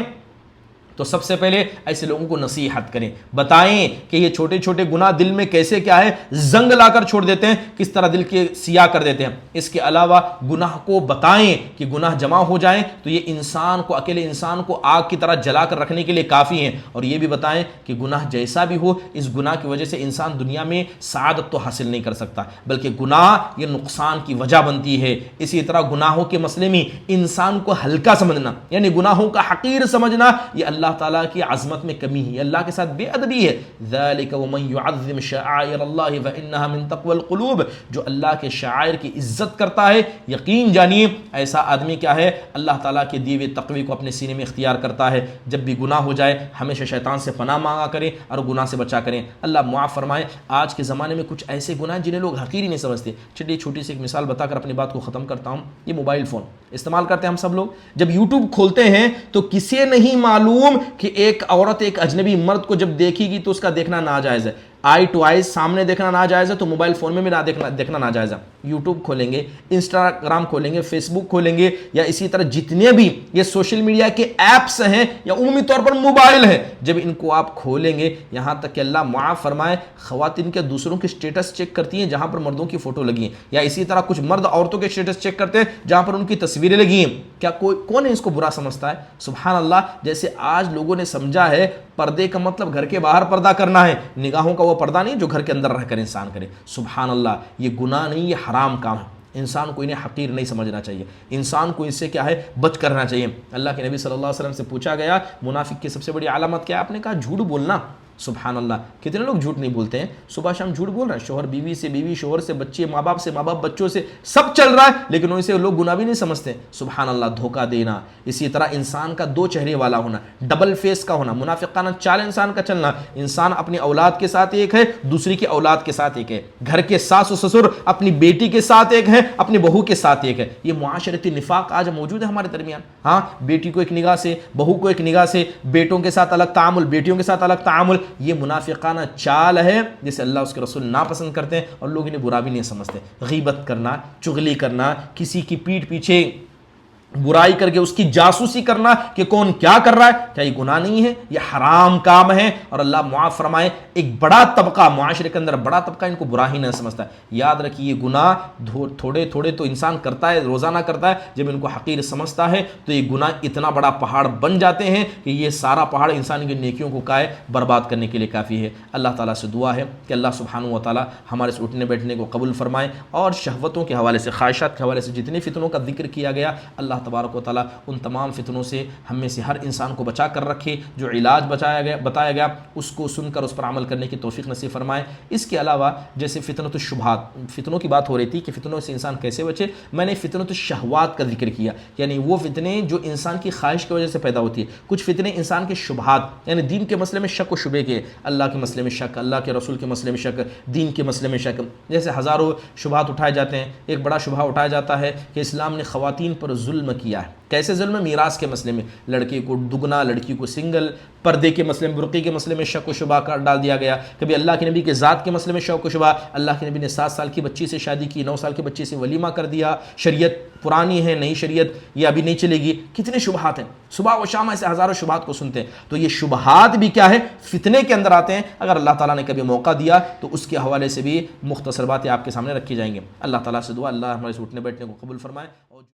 تو سب سے پہلے ایسے لوگوں کو نصیحت کریں، بتائیں کہ یہ چھوٹے چھوٹے گناہ دل میں کیسے کیا ہے زنگ لا کر چھوڑ دیتے ہیں، کس طرح دل کے سیاہ کر دیتے ہیں. اس کے علاوہ گناہ کو بتائیں کہ گناہ جمع ہو جائیں تو یہ انسان کو، اکیلے انسان کو آگ کی طرح جلا کر رکھنے کے لیے کافی ہیں. اور یہ بھی بتائیں کہ گناہ جیسا بھی ہو اس گناہ کی وجہ سے انسان دنیا میں سعادت تو حاصل نہیں کر سکتا، بلکہ گناہ یہ نقصان کی وجہ بنتی ہے. اسی طرح گناہوں کے مسئلے میں انسان کو ہلکا سمجھنا، یعنی گناہوں کا حقیر سمجھنا، یہ اللہ تعالیٰ کی عظمت میں کمی ہے، اللہ کے ساتھ بے ادبی ہے. ذالک ومن یعظم شعائر اللہ فانہا من تقوی القلوب. جو اللہ کے شعائر کی عزت کرتا ہے یقین جانیے ایسا آدمی کیا ہے اللہ تعالیٰ کے دیے ہوئے تقوی کو اپنے سینے میں اختیار کرتا ہے. جب بھی گناہ ہو جائے ہمیشہ شیطان سے پناہ مانگا کریں اور گناہ سے بچا کریں. اللہ معاف فرمائے. آج کے زمانے میں کچھ ایسے گناہ جنہیں لوگ حقیر ہی نہیں سمجھتے. چلیے چھوٹی سی ایک مثال بتا کر اپنی بات کو ختم کرتا ہوں. یہ موبائل فون استعمال کرتے ہیں ہم سب لوگ. جب یوٹیوب کھولتے ہیں تو کسی نہیں معلوم کہ ایک عورت ایک اجنبی مرد کو جب دیکھے گی تو اس کا دیکھنا ناجائز ہے. آئی ٹو آئی سامنے دیکھنا ناجائز ہے تو موبائل فون میں بھی دیکھنا ناجائز ہے. یوٹیوب کھولیں گے، انسٹاگرام کھولیں گے، فیس بک کھولیں گے، یا اسی طرح جتنے بھی یہ سوشل میڈیا کے ایپس ہیں یا عمومی طور پر موبائل ہیں، جب ان کو آپ کھولیں گے یہاں تک کہ اللہ معاف فرمائے خواتین کے دوسروں کے سٹیٹس چیک کرتی ہیں جہاں پر مردوں کی فوٹو لگی ہیں، یا اسی طرح کچھ مرد عورتوں کے سٹیٹس چیک کرتے ہیں جہاں پر ان کی تصویریں لگی ہیں. کیا کون اس کو برا سمجھتا ہے؟ سبحان اللہ. جیسے آج لوگوں نے سمجھا ہے پردے کا مطلب گھر کے باہر پردہ کرنا ہے، نگاہوں کا وہ پردہ نہیں جو گھر کے اندر رہ کر انسان کرے. سبحان اللہ. یہ گناہ نہیں، یہ حرام کام ہے. انسان کو انہیں حقیر نہیں سمجھنا چاہیے، انسان کو اس سے کیا ہے بچ کرنا چاہیے. اللہ کے نبی صلی اللہ علیہ وسلم سے پوچھا گیا منافق کی سب سے بڑی علامت کیا ہے؟ آپ نے کہا جھوٹ بولنا. سبحان اللہ. کتنے لوگ جھوٹ نہیں بولتے ہیں، صبح شام جھوٹ بول رہے ہیں، شوہر بیوی سے، بیوی شوہر سے، بچے ماں باپ سے، ماں باپ بچوں سے، سب چل رہا ہے لیکن ان سے لوگ گناہ بھی نہیں سمجھتے. سبحان اللہ. دھوکہ دینا. اسی طرح انسان کا دو چہرے والا ہونا، ڈبل فیس کا ہونا، منافقانہ چال انسان کا چلنا. انسان اپنی اولاد کے ساتھ ایک ہے، دوسری کی اولاد کے ساتھ ایک ہے. گھر کے ساس و سسر اپنی بیٹی کے ساتھ ایک ہے، اپنی بہو کے ساتھ ایک ہے. یہ معاشرتی نفاق آج موجود ہے ہمارے درمیان. ہاں، بیٹی کو ایک نگاہ سے، بہو کو ایک نگاہ سے، بیٹوں کے ساتھ الگ تعامل، بیٹیوں کے ساتھ الگ تعامل. یہ منافقانہ چال ہے جسے اللہ اس کے رسول ناپسند کرتے ہیں اور لوگ انہیں برا بھی نہیں سمجھتے. غیبت کرنا، چغلی کرنا، کسی کی پیٹھ پیچھے برائی کر کے اس کی جاسوسی کرنا کہ کون کیا کر رہا ہے، کیا یہ گناہ نہیں ہے؟ یہ حرام کام ہے، اور اللہ معاف فرمائے ایک بڑا طبقہ معاشرے کے اندر، بڑا طبقہ ان کو برا ہی نہ سمجھتا ہے۔ یاد رکھیے یہ گناہ تھوڑے تھوڑے تو انسان کرتا ہے، روزانہ کرتا ہے، جب ان کو حقیر سمجھتا ہے تو یہ گناہ اتنا بڑا پہاڑ بن جاتے ہیں کہ یہ سارا پہاڑ انسان کی نیکیوں کو کائے برباد کرنے کے لیے کافی ہے۔ اللہ تعالیٰ سے دعا ہے کہ اللہ سبحانہ و تعالیٰ ہمارے سے اٹھنے بیٹھنے کو قبول فرمائے، اور شہوتوں کے حوالے سے، خواہشات کے حوالے سے جتنے فتنوں کا ذکر کیا گیا، اللہ تبارک و تعالیٰ ان تمام فتنوں سے ہم میں سے ہر انسان کو بچا کر رکھے۔ جو علاج بتایا گیا اس کو سن کر اس پر عمل کرنے کی توفیق نصیب فرمائے۔ اس کے علاوہ جیسے فتنۃ الشبہات، فتنوں کی بات ہو رہی تھی کہ فتنوں سے انسان کیسے بچے، میں نے فتنۃ الشہوات کا ذکر کیا، یعنی وہ فتنے جو انسان کی خواہش کی وجہ سے پیدا ہوتی ہے۔ کچھ فتنے انسان کے شبہات، یعنی دین کے مسئلے میں شک و شبے کے، اللہ کے مسئلے میں شک، اللہ کے رسول کے مسئلے میں شک، دین کے مسئلے میں شک، جیسے ہزاروں شبہات اٹھائے جاتے ہیں۔ ایک بڑا شبہہ اٹھایا جاتا ہے کہ اسلام نے خواتین پر ظلم کیا ہے۔ کیسے ظلم ہے؟ میراث کے مسئلے میں، لڑکے کو دگنا، لڑکی کو سنگل، پردے کے مسئلے میں، برقعے کے مسئلے میں شک و شبہ ڈال دیا گیا۔ کبھی اللہ کے نبی کے ذات کے مسئلے میں شک و شبہ، اللہ کے نبی نے 7 سال کی بچی سے شادی کی، 9 سال کی بچی سے ولیمہ کر دیا، شریعت پرانی ہے، نئی شریعت یہ ابھی نہیں چلے گی، کتنے شبہات ہیں، صبح و شام ایسے ہزاروں شبہات کو سنتے ہیں۔ تو یہ شبہات بھی کیا ہے؟ فتنے کے اندر آتے ہیں۔ اگر اللہ تعالیٰ نے کبھی موقع دیا تو اس کے حوالے سے بھی مختصر باتیں آپ کے سامنے رکھی جائیں گے۔ اللہ تعالیٰ سے دعا اللہ ہمارے سے اٹھنے بیٹھنے کو قبول فرمائے۔